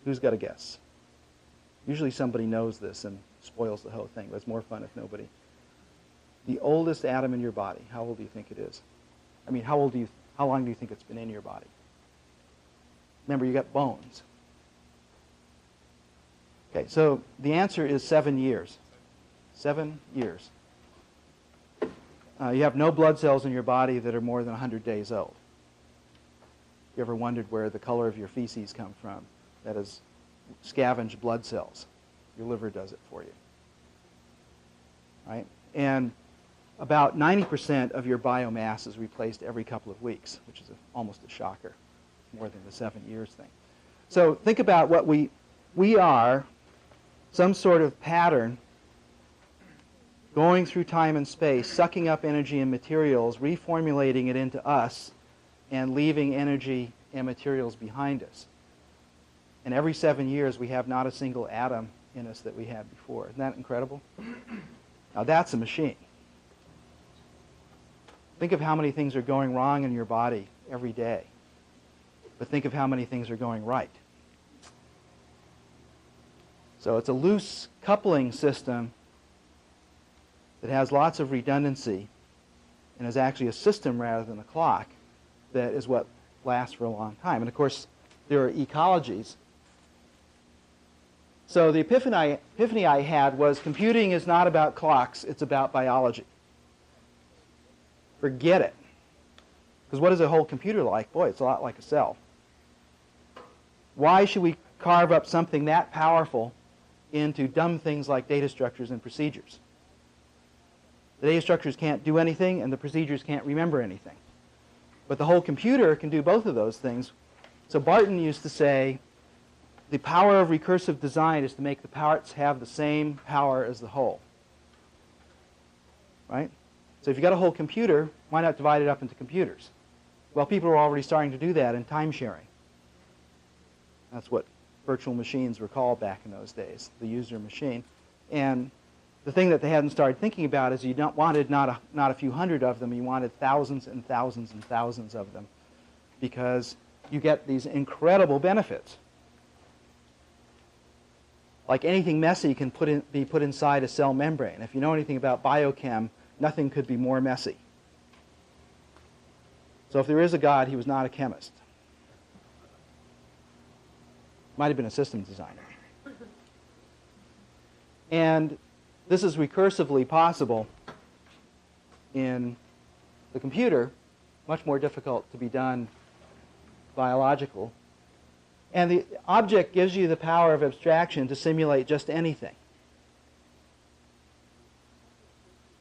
Who's got a guess? Usually somebody knows this and spoils the whole thing, but it's more fun if nobody. The oldest atom in your body, how old do you think it is? I mean, how long do you think it's been in your body? Remember, you got bones. Okay, so the answer is 7 years. 7 years. You have no blood cells in your body that are more than 100 days old. You ever wondered where the color of your feces come from? That is scavenged blood cells. Your liver does it for you. Right? And about 90% of your biomass is replaced every couple of weeks, which is almost a shocker. It's more than the 7 years thing. So think about what we are, some sort of pattern going through time and space, sucking up energy and materials, reformulating it into us, and leaving energy and materials behind us. And every 7 years, we have not a single atom in us that we had before. Isn't that incredible? Now, that's a machine. Think of how many things are going wrong in your body every day. But think of how many things are going right. So it's a loose coupling system that has lots of redundancy and is actually a system rather than a clock that is what lasts for a long time. And of course, there are ecologies. So the epiphany I had was computing is not about clocks, it's about biology. Forget it. Because what is a whole computer like? Boy, it's a lot like a cell. Why should we carve up something that powerful into dumb things like data structures and procedures? The data structures can't do anything, and the procedures can't remember anything. But the whole computer can do both of those things. So Barton used to say, the power of recursive design is to make the parts have the same power as the whole. Right? So if you've got a whole computer, why not divide it up into computers? Well, people are already starting to do that in time sharing. That's what virtual machines were called back in those days, the user machine. And the thing that they hadn't started thinking about is you wanted not a few hundred of them, you wanted thousands and thousands and thousands of them, because you get these incredible benefits. Like anything messy can be put inside a cell membrane. If you know anything about biochem, nothing could be more messy. So if there is a God, he was not a chemist. Might have been a systems designer. And this is recursively possible in the computer, much more difficult to be done biological. And the object gives you the power of abstraction to simulate just anything.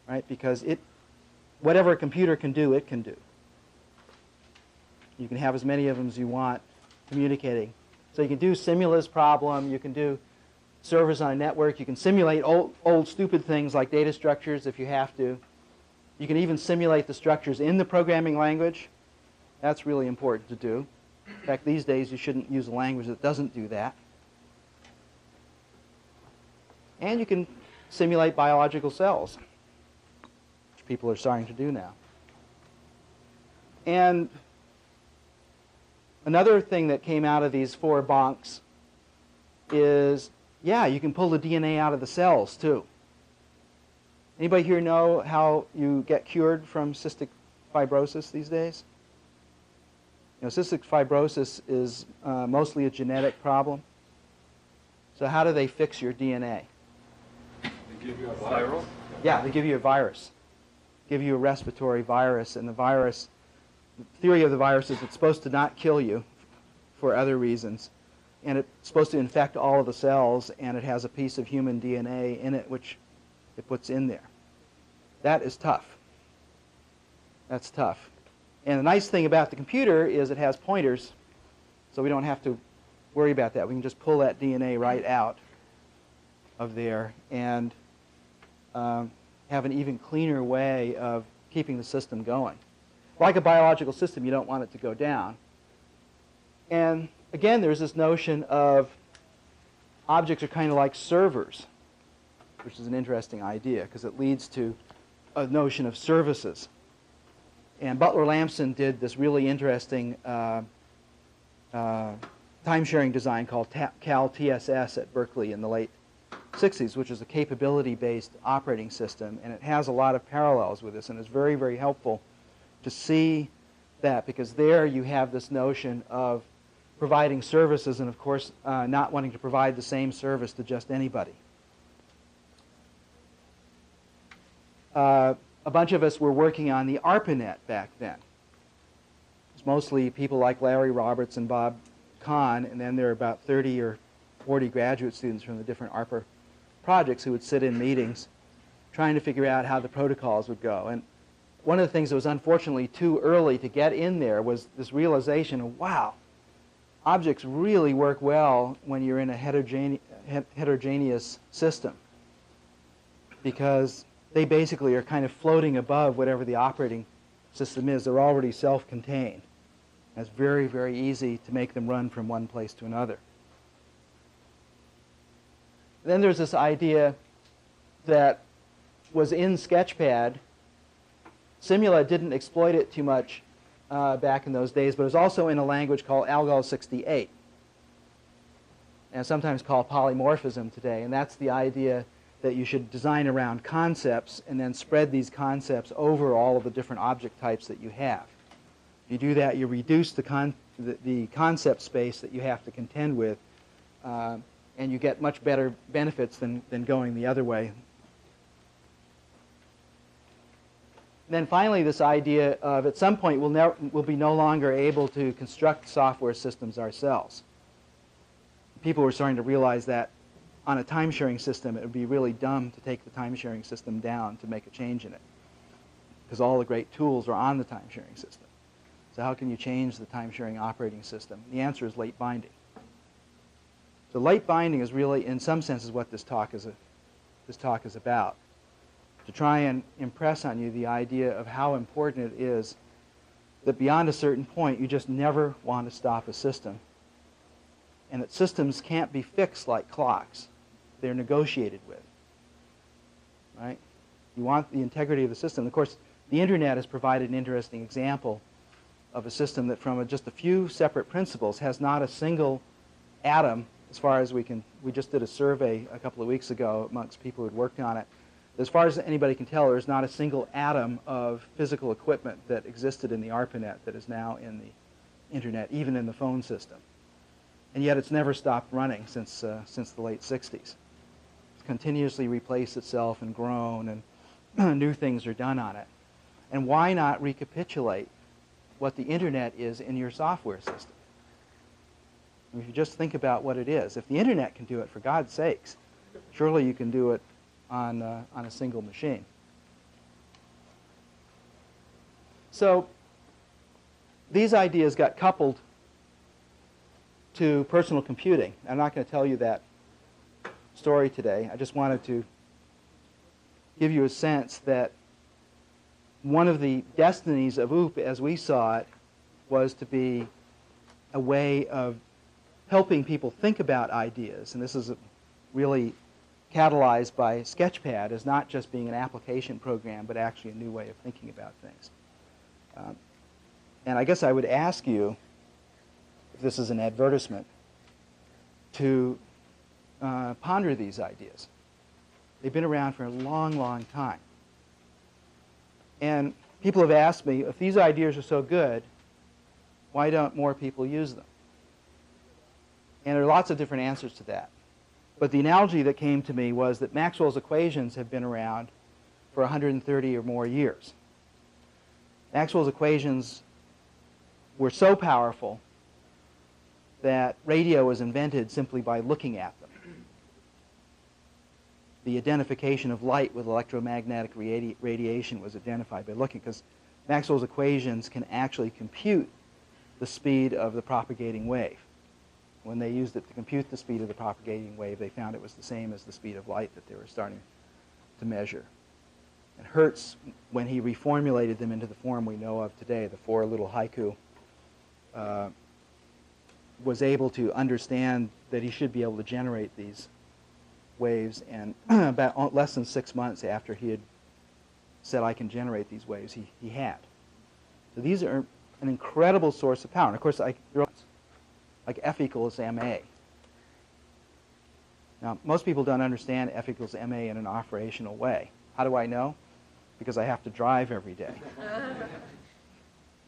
Right? Because whatever a computer can do, it can do. You can have as many of them as you want communicating. So you can do Simula's problem, you can do servers on a network, you can simulate old stupid things like data structures if you have to. You can even simulate the structures in the programming language. That's really important to do. In fact, these days you shouldn't use a language that doesn't do that. And you can simulate biological cells, which people are starting to do now. And another thing that came out of these 4 bonks is, yeah, you can pull the DNA out of the cells too. Anybody here know how you get cured from cystic fibrosis these days? You know, cystic fibrosis is mostly a genetic problem. So how do they fix your DNA? They give you a viral? Yeah, they give you a virus. Give you a respiratory virus, and the virus, the theory of the virus is it's supposed to not kill you for other reasons. And it's supposed to infect all of the cells, and it has a piece of human DNA in it, which it puts in there. That is tough. That's tough. And the nice thing about the computer is it has pointers, so we don't have to worry about that. We can just pull that DNA right out of there and have an even cleaner way of keeping the system going. Like a biological system, you don't want it to go down. And again, there's this notion of objects are kind of like servers, which is an interesting idea because it leads to a notion of services. And Butler-Lamson did this really interesting time-sharing design called Cal TSS at Berkeley in the late 60s, which is a capability-based operating system, and it has a lot of parallels with this, and it's very, very helpful to see that, because there you have this notion of providing services and, of course, not wanting to provide the same service to just anybody. A bunch of us were working on the ARPANET back then. It's mostly people like Larry Roberts and Bob Kahn, and then there are about 30 or 40 graduate students from the different ARPA projects who would sit in meetings trying to figure out how the protocols would go. And one of the things that was unfortunately too early to get in there was this realization of, wow, objects really work well when you're in a heterogeneous system, because they basically are kind of floating above whatever the operating system is. They're already self-contained. It's very, very easy to make them run from one place to another. Then there's this idea that was in Sketchpad. Simula didn't exploit it too much back in those days, but it was also in a language called Algol 68, and sometimes called polymorphism today. And that's the idea that you should design around concepts and then spread these concepts over all of the different object types that you have. If you do that, you reduce the concept space that you have to contend with, and you get much better benefits than going the other way. Then finally, this idea of at some point we'll be no longer able to construct software systems ourselves. People were starting to realize that on a time-sharing system, it would be really dumb to take the time-sharing system down to make a change in it, because all the great tools are on the time-sharing system. So how can you change the time-sharing operating system? The answer is late binding. So late binding is really, in some senses, what this talk is about. To try and impress on you the idea of how important it is that beyond a certain point, you just never want to stop a system. And that systems can't be fixed like clocks. They're negotiated with. Right? You want the integrity of the system. Of course, the Internet has provided an interesting example of a system that from just a few separate principles has not a single atom, as far as we just did a survey a couple of weeks ago amongst people who had worked on it. As far as anybody can tell, there's not a single atom of physical equipment that existed in the ARPANET that is now in the Internet, even in the phone system. And yet it's never stopped running since the late 60s. It's continuously replaced itself and grown, and new things are done on it. And why not recapitulate what the Internet is in your software system? If you just think about what it is. If the Internet can do it, for God's sakes, surely you can do it on a single machine. So these ideas got coupled to personal computing. I'm not going to tell you that story today. I just wanted to give you a sense that one of the destinies of OOP, as we saw it, was to be a way of helping people think about ideas. And this is really catalyzed by Sketchpad as not just being an application program, but actually a new way of thinking about things. And I guess I would ask you, if this is an advertisement, to ponder these ideas. They've been around for a long, long time. And people have asked me, if these ideas are so good, why don't more people use them? And there are lots of different answers to that. But the analogy that came to me was that Maxwell's equations have been around for 130 or more years. Maxwell's equations were so powerful that radio was invented simply by looking at them. The identification of light with electromagnetic radiation was identified by looking, because Maxwell's equations can actually compute the speed of the propagating wave. When they used it to compute the speed of the propagating wave, they found it was the same as the speed of light that they were starting to measure. And Hertz, when he reformulated them into the form we know of today, the four little haiku was able to understand that he should be able to generate these waves, and about less than 6 months after he had said, I can generate these waves, he had. So these are an incredible source of power. And of course, like F equals ma. Now, most people don't understand F equals ma in an operational way. How do I know? Because I have to drive every day.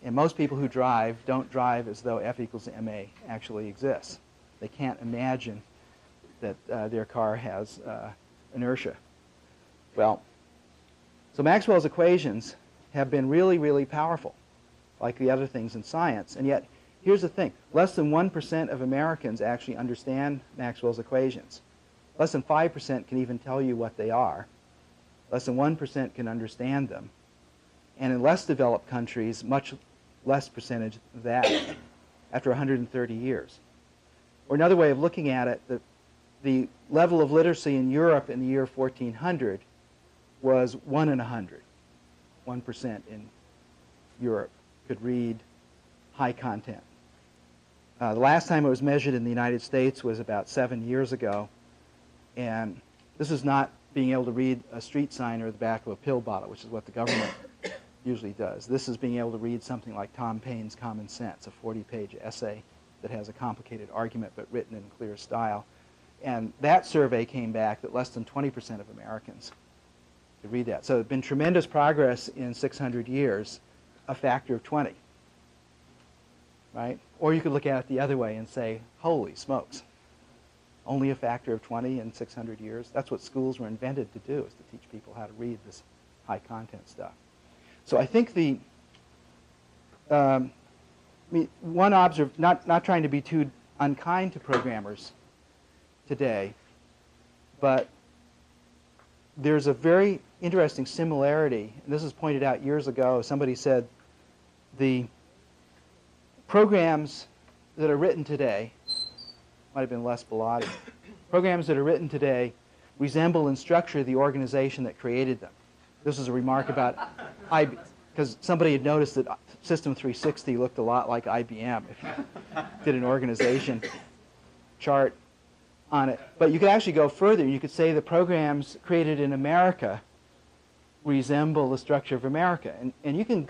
And most people who drive don't drive as though F equals ma actually exists. They can't imagine that their car has inertia. Well, so Maxwell's equations have been really, really powerful, like the other things in science. And yet, here's the thing. Less than 1% of Americans actually understand Maxwell's equations. Less than 5% can even tell you what they are. Less than 1% can understand them. And in less developed countries, much less percentage of that after 130 years. Or another way of looking at it, the level of literacy in Europe in the year 1400 was 1 in 100. 1% in Europe could read high content. The last time it was measured in the United States was about 7 years ago. And this is not being able to read a street sign or the back of a pill bottle, which is what the government usually does. This is being able to read something like Tom Paine's Common Sense, a 40-page essay that has a complicated argument but written in clear style. And that survey came back that less than 20% of Americans could read that. So there's been tremendous progress in 600 years, a factor of 20. Right? Or you could look at it the other way and say, holy smokes, only a factor of 20 in 600 years? That's what schools were invented to do, is to teach people how to read this high content stuff. So I think one observation, not trying to be too unkind to programmers today, but there's a very interesting similarity, and this was pointed out years ago. Somebody said the programs that are written today, might have been Les Bilotti, programs that are written today resemble in structure the organization that created them. This is a remark about IBM, because somebody had noticed that System 360 looked a lot like IBM if you did an organization chart on it. But you could actually go further. You could say the programs created in America resemble the structure of America. And you can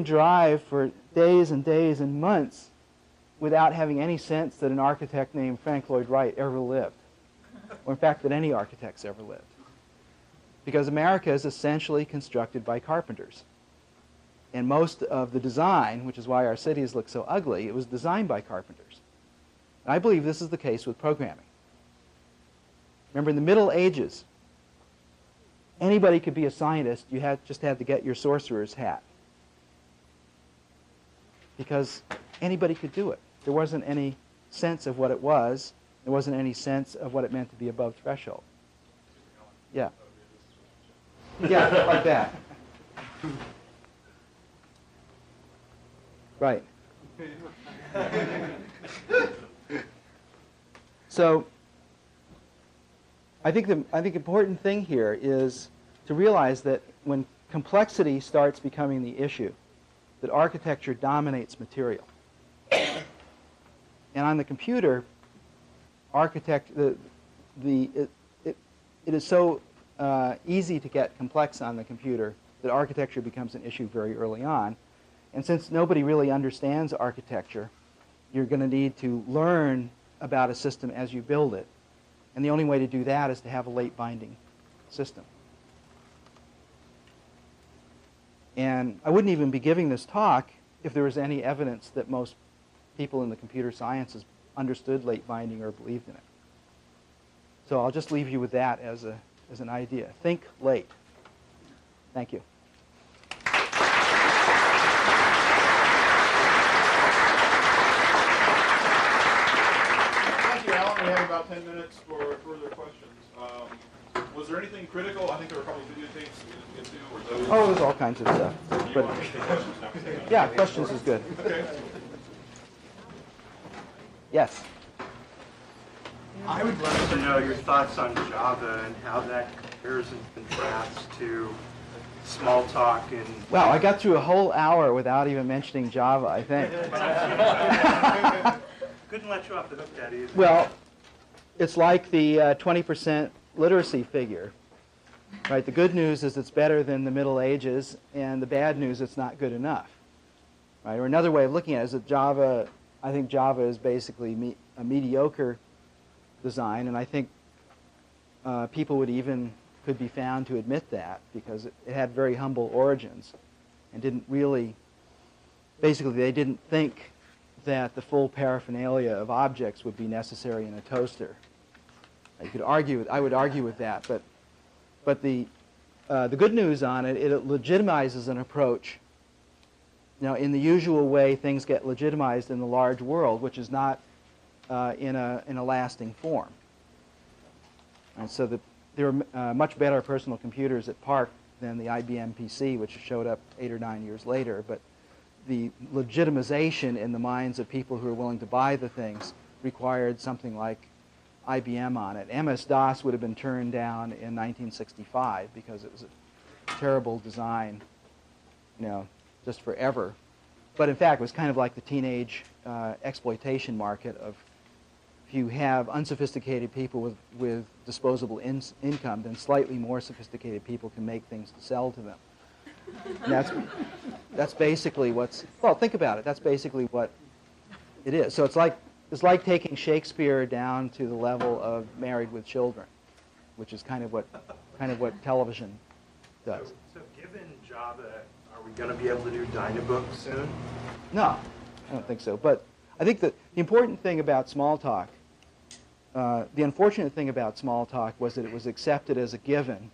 drive for days and days and months without having any sense that an architect named Frank Lloyd Wright ever lived, or in fact that any architects ever lived. Because America is essentially constructed by carpenters. And most of the design, which is why our cities look so ugly, it was designed by carpenters. And I believe this is the case with programming. Remember, in the Middle Ages, anybody could be a scientist. You just had to get your sorcerer's hat. Because anybody could do it. There wasn't any sense of what it was. There wasn't any sense of what it meant to be above threshold. Yeah. Yeah, like that. Right. So I think the important thing here is to realize that when complexity starts becoming the issue, that architecture dominates material. And on the computer, it is so easy to get complex on the computer that architecture becomes an issue very early on. And since nobody really understands architecture, you're going to need to learn about a system as you build it. And the only way to do that is to have a late binding system. And I wouldn't even be giving this talk if there was any evidence that most people in the computer sciences understood late binding or believed in it. So I'll just leave you with that as an idea. Think late. Thank you. Thank you, Alan. We have about 10 minutes for further questions. Was there anything critical? I think there were a couple of videotapes we didn't get to. Or those? Oh, there's all kinds of stuff. But yeah, questions is good. Okay. Yes. I would like to know your thoughts on Java and how that compares and contrasts to Smalltalk and... Wow, I got through a whole hour without even mentioning Java, I think. Couldn't let you off the hook, Daddy. Well, it's like the 20% literacy figure, right? The good news is it's better than the Middle Ages, and the bad news it's not good enough, right? Or another way of looking at it is that Java, I think Java is basically a mediocre design, and I think people could be found to admit that because it had very humble origins and didn't really, basically they didn't think that the full paraphernalia of objects would be necessary in a toaster. You could argue, I would argue with that, but the good news on it, it legitimizes an approach. Now, in the usual way things get legitimized in the large world, which is not in a lasting form. And so there are much better personal computers at Park than the IBM PC, which showed up 8 or 9 years later. But the legitimization in the minds of people who are willing to buy the things required something like IBM on it. MS-DOS would have been turned down in 1965 because it was a terrible design, just forever. But in fact, it was kind of like the teenage exploitation market of if you have unsophisticated people with disposable income, then slightly more sophisticated people can make things to sell to them. And that's basically well, think about it. That's basically what it is. So it's like taking Shakespeare down to the level of Married with Children, which is kind of what television does. So given Java, are we going to be able to do Dynabook soon? No, I don't think so. But I think that the important thing about Smalltalk, the unfortunate thing about Smalltalk was that it was accepted as a given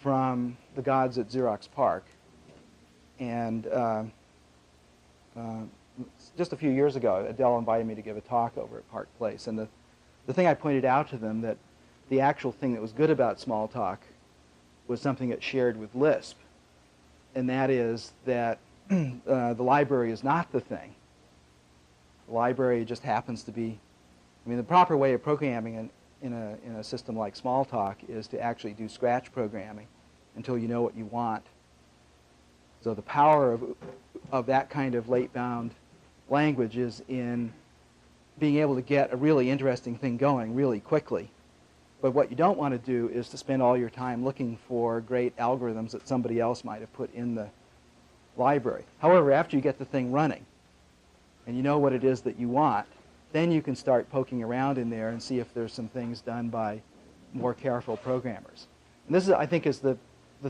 from the gods at Xerox PARC. And just a few years ago, Adele invited me to give a talk over at Park Place. And the thing I pointed out to them that the actual thing that was good about Smalltalk was something it shared with Lisp. And that is that the library is not the thing. The library just happens to be, the proper way of programming in a system like Smalltalk is to actually do scratch programming until you know what you want. So the power of that kind of late-bound language is in being able to get a really interesting thing going really quickly. But what you don't want to do is to spend all your time looking for great algorithms that somebody else might have put in the library. However, after you get the thing running and you know what it is that you want, then you can start poking around in there and see if there's some things done by more careful programmers. And this is, I think, is the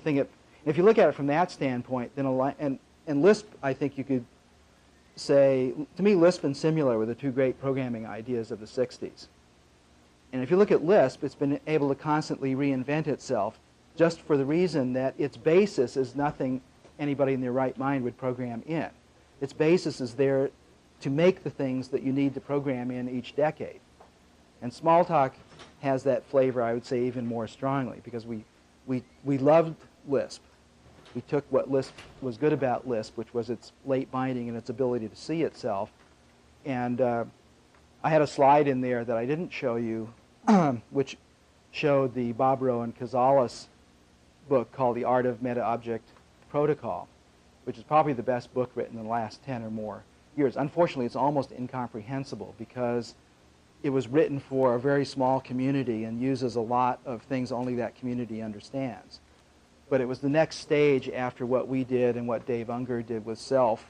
thing that, if you look at it from that standpoint, then and Lisp, I think you could say, to me, Lisp and Simula were the two great programming ideas of the 60s. And if you look at Lisp, it's been able to constantly reinvent itself just for the reason that its basis is nothing anybody in their right mind would program in. Its basis is there to make the things that you need to program in each decade. And Smalltalk has that flavor, I would say, even more strongly, because we loved Lisp. We took what Lisp was good about Lisp, which was its late binding and its ability to see itself. And I had a slide in there that I didn't show you, which showed the Bobrow and Cazalis book called The Art of Meta-Object Protocol, which is probably the best book written in the last 10 or more years. Unfortunately, it's almost incomprehensible because it was written for a very small community and uses a lot of things only that community understands. But it was the next stage after what we did and what Dave Unger did with Self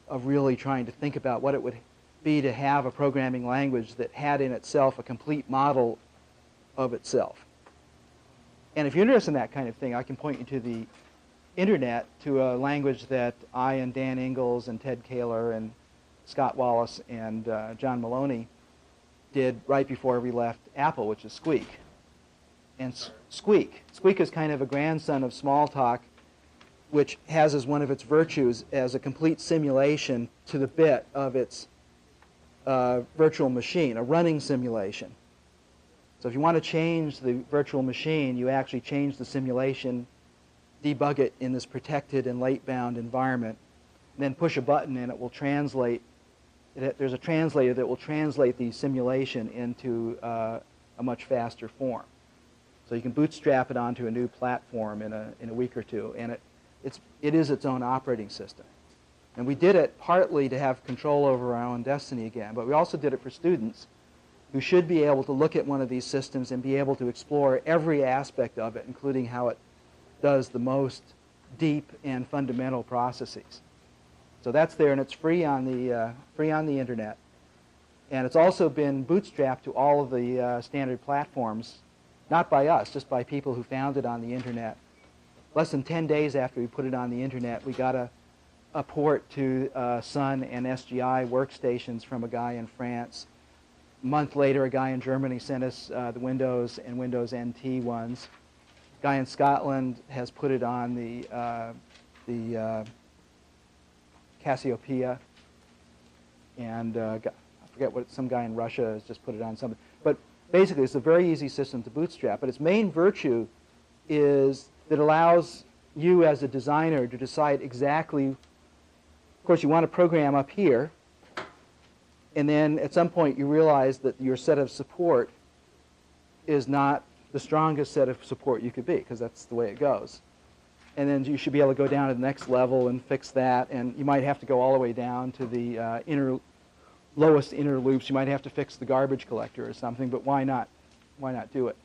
of really trying to think about what it would be to have a programming language that had in itself a complete model of itself. And if you're interested in that kind of thing, I can point you to the internet, to a language that I and Dan Ingalls and Ted Kaler and Scott Wallace and John Maloney did right before we left Apple, which is Squeak. And Squeak is kind of a grandson of Smalltalk, which has as one of its virtues as a complete simulation to the bit of its virtual machine, a running simulation. So if you want to change the virtual machine, you actually change the simulation, debug it in this protected and late-bound environment, and then push a button and it will translate. There's a translator that will translate the simulation into a much faster form. So you can bootstrap it onto a new platform in a week or two, and it is its own operating system. And we did it partly to have control over our own destiny again, but we also did it for students who should be able to look at one of these systems and be able to explore every aspect of it, including how it does the most deep and fundamental processes. So that's there, and it's free on the internet. And it's also been bootstrapped to all of the standard platforms, not by us, just by people who found it on the internet. Less than 10 days after we put it on the internet, we got a port to Sun and SGI workstations from a guy in France. A month later, a guy in Germany sent us the Windows and Windows NT ones. A guy in Scotland has put it on the Cassiopeia, and I forget what, some guy in Russia has just put it on something. But basically, it's a very easy system to bootstrap. But its main virtue is that it allows you as a designer to decide exactly, of course, you want to program up here, and then at some point you realize that your set of support is not the strongest set of support you could be, because that's the way it goes. And then you should be able to go down to the next level and fix that, and you might have to go all the way down to the lowest inner loops. You might have to fix the garbage collector or something, but why not? Why not do it?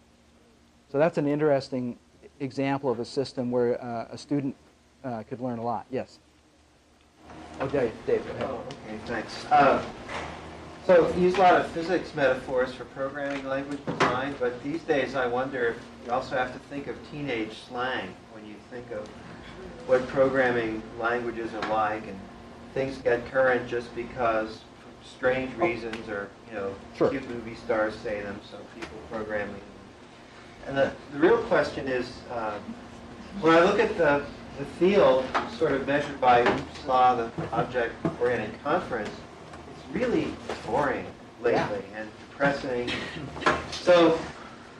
So that's an interesting example of a system where a student could learn a lot. Yes? Oh, Dave, go ahead. Oh, okay, thanks. So you use a lot of physics metaphors for programming language design, but these days I wonder if you also have to think of teenage slang when you think of what programming languages are like, and things get current just because for strange reasons, or Sure. cute movie stars say them, so people programming. And the real question is, when I look at the field sort of measured by OOPSLA, the Object-Oriented Conference, it's really boring lately and depressing. So,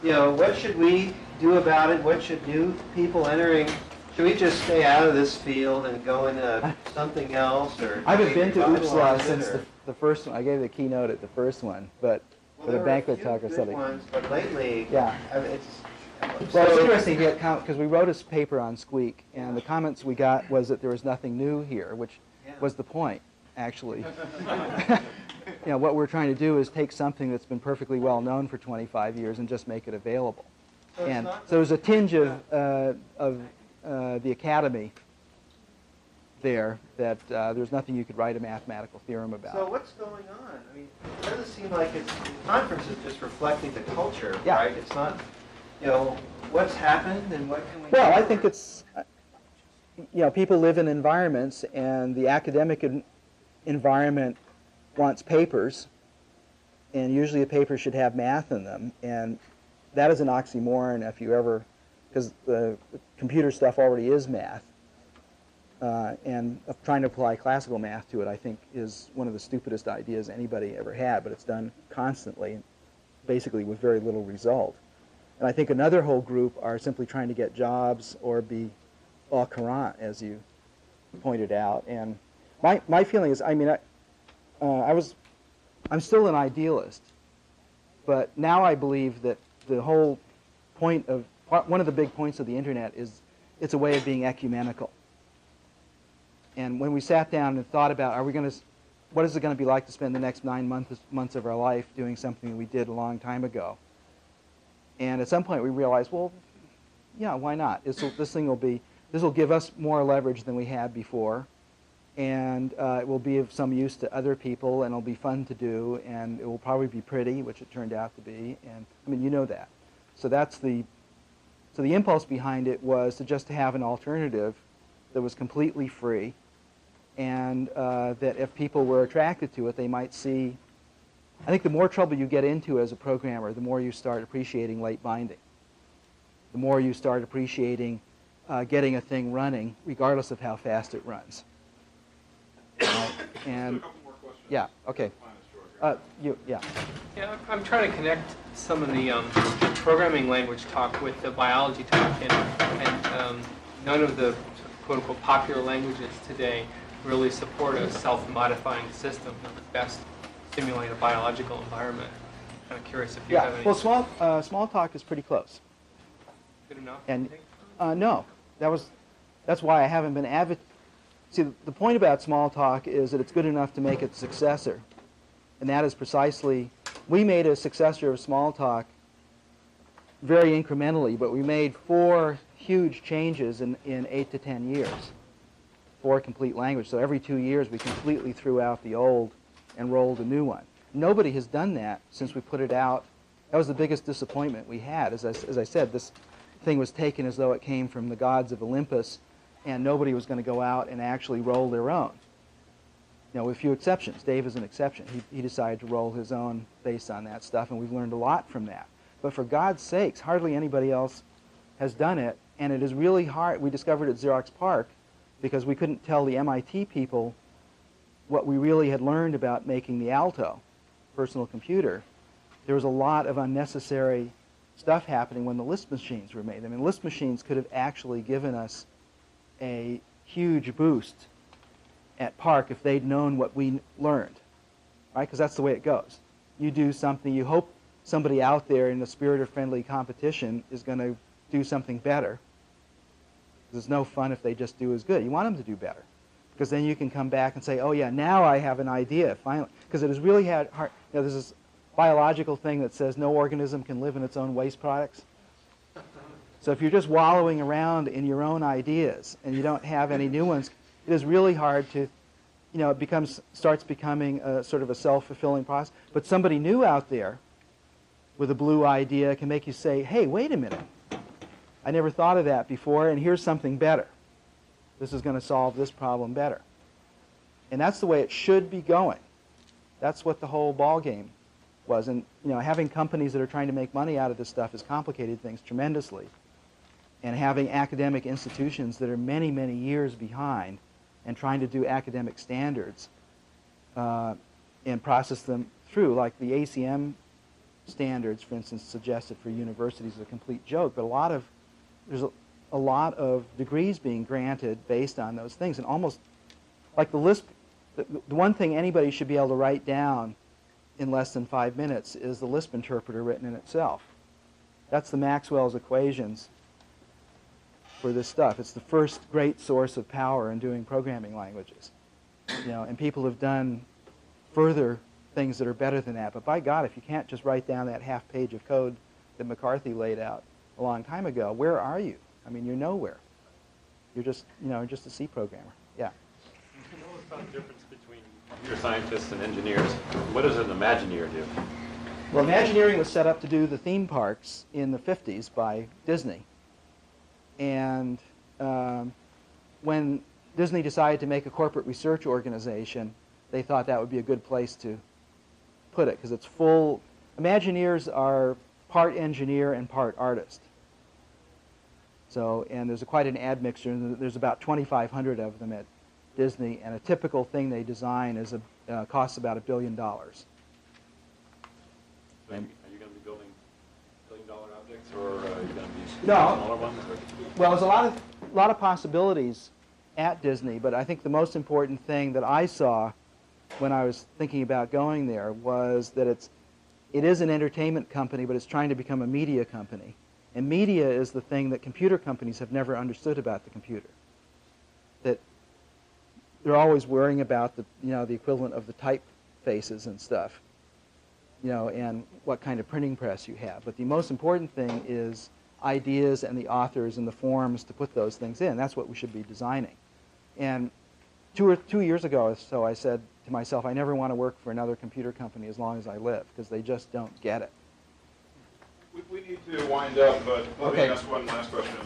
what should we do about it? What should new people entering, should we just stay out of this field and go into something else? Or I haven't been to revitalize OOPSLA since it, the first one. I gave the keynote at the first one, but for the banquet talk or something. Ones, but lately, Yeah. It's Well, it's interesting because we wrote a paper on Squeak, and the comments we got was that there was nothing new here, which was the point, actually. What we're trying to do is take something that's been perfectly well known for 25 years and just make it available. So And so there's a tinge of the academy there that there's nothing you could write a mathematical theorem about. So what's going on? I mean, it doesn't seem like the conference is just reflecting the culture, Yeah. right? It's not, what's happened and what can we do? Well, I think it's, people live in environments, and the academic environment wants papers, and usually a paper should have math in them, and that is an oxymoron if you ever, because the computer stuff already is math, and trying to apply classical math to it, I think, is one of the stupidest ideas anybody ever had, but it's done constantly, basically with very little result. And I think another whole group are simply trying to get jobs or be au courant, as you pointed out. And my feeling is, I'm still an idealist, but now I believe that the whole point of, one of the big points of the internet is it's a way of being ecumenical. And when we sat down and thought about, what is it going to be like to spend the next 9 months of our life doing something we did a long time ago? And at some point we realized, well, yeah, why not? This will give us more leverage than we had before, and it will be of some use to other people, and it'll be fun to do, and it will probably be pretty, which it turned out to be, and that. So the impulse behind it was to just have an alternative that was completely free, and that if people were attracted to it, they might see. I think the more trouble you get into as a programmer, the more you start appreciating late binding. The more you start appreciating getting a thing running, regardless of how fast it runs. And a couple more questions. yeah, okay. Yeah, I'm trying to connect some of the programming language talk with the biology talk, and none of the quote-unquote popular languages today really support a self-modifying system that would best simulate a biological environment. I'm kind of curious if you have any. Well, small talk is pretty close. Good enough? And you think? no, that's why I haven't been See, the point about Smalltalk is that it's good enough to make its successor. And that is precisely, we made a successor of Smalltalk very incrementally, but we made 4 huge changes in 8 to 10 years. 4 complete language. So every 2 years we completely threw out the old and rolled a new one. Nobody has done that since we put it out. That was the biggest disappointment we had. As I said, this thing was taken as though it came from the gods of Olympus, and nobody was going to go out and actually roll their own. You know, with a few exceptions. Dave is an exception. He decided to roll his own based on that stuff, and we've learned a lot from that. But for God's sakes, hardly anybody else has done it, and it is really hard. We discovered at Xerox PARC because we couldn't tell the MIT people what we really had learned about making the Alto personal computer. There was a lot of unnecessary stuff happening when the Lisp machines were made. I mean, Lisp machines could have actually given us a huge boost at PARC if they'd known what we learned, right? Because that's the way it goes. You do something, you hope somebody out there in the spirit of friendly competition is going to do something better. There's no fun if they just do as good. You want them to do better. Because then you can come back and say, oh yeah, now I have an idea, finally. Because it has really had hard, you know, there's this biological thing that says no organism can live in its own waste products. So if you're just wallowing around in your own ideas and you don't have any new ones, it is really hard to, you know, it starts becoming a sort of a self-fulfilling process. But somebody new out there with a blue idea can make you say, hey, wait a minute. I never thought of that before, and here's something better. This is going to solve this problem better. And that's the way it should be going. That's what the whole ball game was. And you know, having companies that are trying to make money out of this stuff has complicated things tremendously. And having academic institutions that are many, many years behind and trying to do academic standards and process them through, like the ACM standards, for instance, suggested for universities is a complete joke, but there's a lot of degrees being granted based on those things. And almost like the Lisp, the one thing anybody should be able to write down in less than 5 minutes is the Lisp interpreter written in itself. That's the Maxwell's equations for this stuff. It's the first great source of power in doing programming languages. You know, and people have done further things that are better than that. But by God, if you can't just write down that half page of code that McCarthy laid out a long time ago, where are you? I mean, you're nowhere. You're just, you know, just a C programmer. Yeah. What about the difference between computer scientists and engineers? What does an Imagineer do? Well, Imagineering was set up to do the theme parks in the 50s by Disney. And when Disney decided to make a corporate research organization, they thought that would be a good place to put it, because it's full. Imagineers are part engineer and part artist. So, and there's quite an admixture. There's about 2,500 of them at Disney, and a typical thing they design is costs about $1 billion. So are you going to be building billion-dollar objects, or are you going to be smaller ones? Or? Well, there's a lot of possibilities at Disney, but I think the most important thing that I saw when I was thinking about going there was that it is an entertainment company, but it's trying to become a media company. And media is the thing that computer companies have never understood about the computer. That they're always worrying about the equivalent of the typefaces and stuff, and what kind of printing press you have. But the most important thing is ideas and the authors and the forms to put those things in. That's what we should be designing. And 2 years ago or so, I said to myself, I never want to work for another computer company as long as I live, because they just don't get it. We need to wind up, but let me Okay. ask one last question.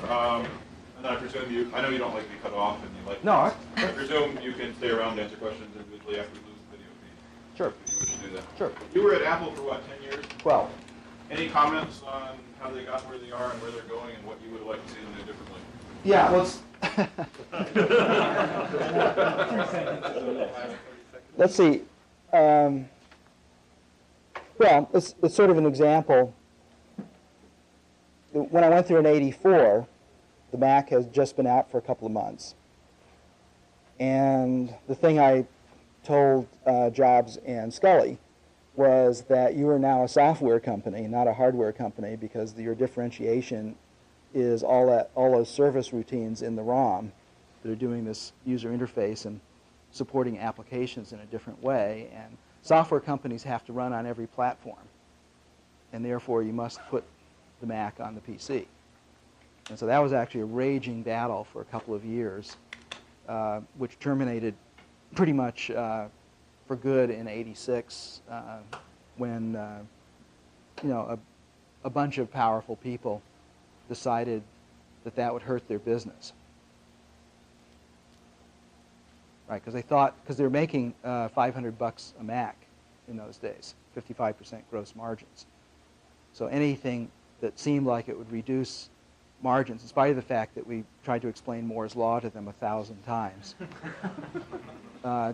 And I presume I know you don't like to be cut off, and you like. No, I presume you can stay around to answer questions individually after we lose the video feed. Sure. If you wish to do that. Sure. You were at Apple for what, 10 years? 12. Any comments on how they got where they are and where they're going, and what you would like to see them do differently? Yeah, well, let's see. Well, it's sort of an example. When I went through in '84, the Mac has just been out for a couple of months. And the thing I told Jobs and Scully was that you are now a software company, not a hardware company, because your differentiation is all those service routines in the ROM that are doing this user interface and supporting applications in a different way. And software companies have to run on every platform. And therefore, you must put the Mac on the PC. And so that was actually a raging battle for a couple of years, which terminated pretty much for good in '86 when a bunch of powerful people decided that that would hurt their business. Right, because they were making $500 a Mac in those days, 55% gross margins. So anything that seemed like it would reduce margins, in spite of the fact that we tried to explain Moore's Law to them 1,000 times,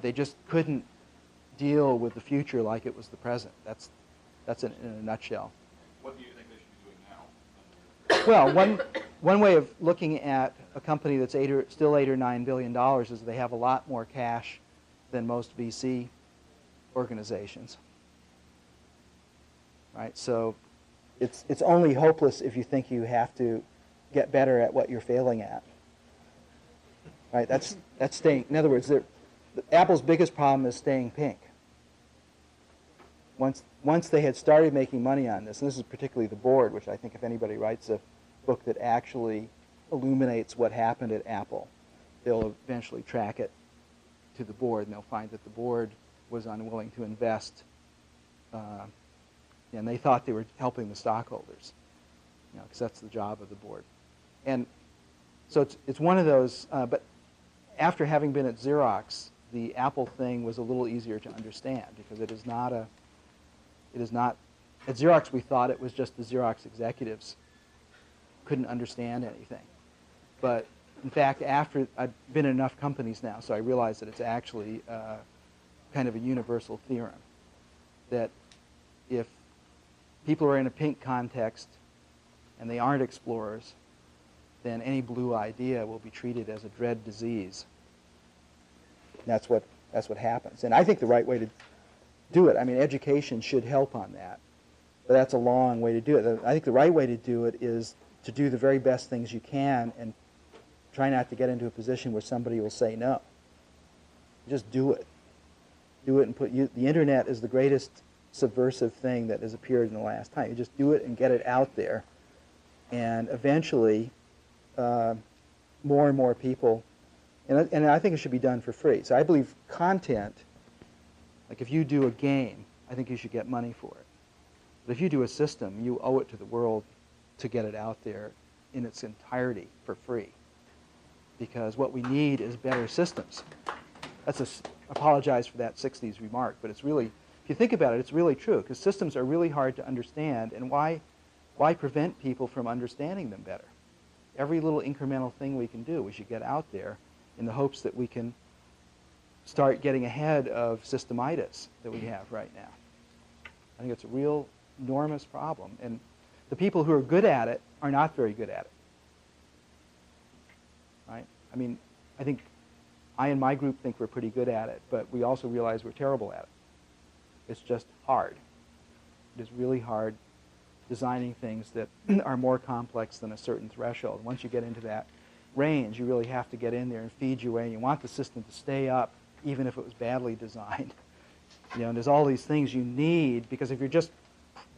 they just couldn't deal with the future like it was the present. That's in a nutshell. What do you think they should be doing now? Well, one way of looking at a company that's still $8 or $9 billion is they have a lot more cash than most VC organizations. Right? So it's only hopeless if you think you have to get better at what you're failing at. Right? That's staying. In other words, Apple's biggest problem is staying pink. Once they had started making money on this, and this is particularly the board, which I think if anybody writes a book that actually illuminates what happened at Apple, they'll eventually track it to the board, and they'll find that the board was unwilling to invest, and they thought they were helping the stockholders, because that's the job of the board. And so it's one of those, but after having been at Xerox, the Apple thing was a little easier to understand, because it is not, at Xerox we thought it was just the Xerox executives couldn't understand anything. But in fact, after I've been in enough companies now, so I realized that it's actually kind of a universal theorem, that if people are in a pink context and they aren't explorers, then any blue idea will be treated as a dread disease. That's what happens. And I think the right way to do it, I mean, education should help on that, but that's a long way to do it. I think the right way to do it is to do the very best things you can and try not to get into a position where somebody will say no. Just do it. Do it and the internet is the greatest subversive thing that has appeared in the last time. You just do it and get it out there, and eventually more and more people, and I think it should be done for free. So I believe content, like if you do a game, I think you should get money for it. But if you do a system, you owe it to the world to get it out there in its entirety for free. Because what we need is better systems. Apologize for that 60s remark, but it's really, if you think about it, it's really true, because systems are really hard to understand, and why prevent people from understanding them better? Every little incremental thing we can do, we should get out there in the hopes that we can start getting ahead of systemitis that we have right now. I think it's a real enormous problem, and the people who are good at it are not very good at it. Right? I mean, I think I and my group think we're pretty good at it, but we also realize we're terrible at it. It's just hard. It is really hard designing things that are more complex than a certain threshold. Once you get into that range, you really have to get in there and feed your way, and you want the system to stay up even if it was badly designed. And there's all these things you need, because if you're just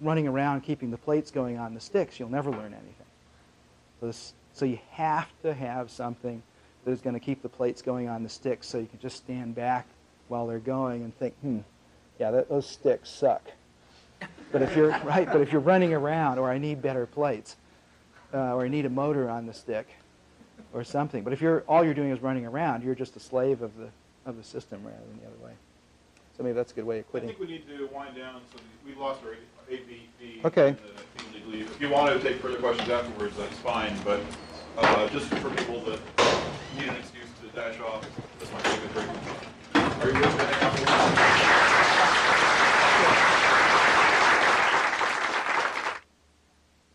running around keeping the plates going on the sticks, you'll never learn anything. So you have to have something that is going to keep the plates going on the sticks, so you can just stand back while they're going and think, yeah, those sticks suck. But if you're running around, or I need better plates, or I need a motor on the stick, or something. But if all you're doing is running around, you're just a slave of the system rather than the other way. So maybe that's a good way of quitting. I think we need to wind down, so we lost our AVP. Okay. And the team leave. If you want to take further questions afterwards, that's fine. But just for people that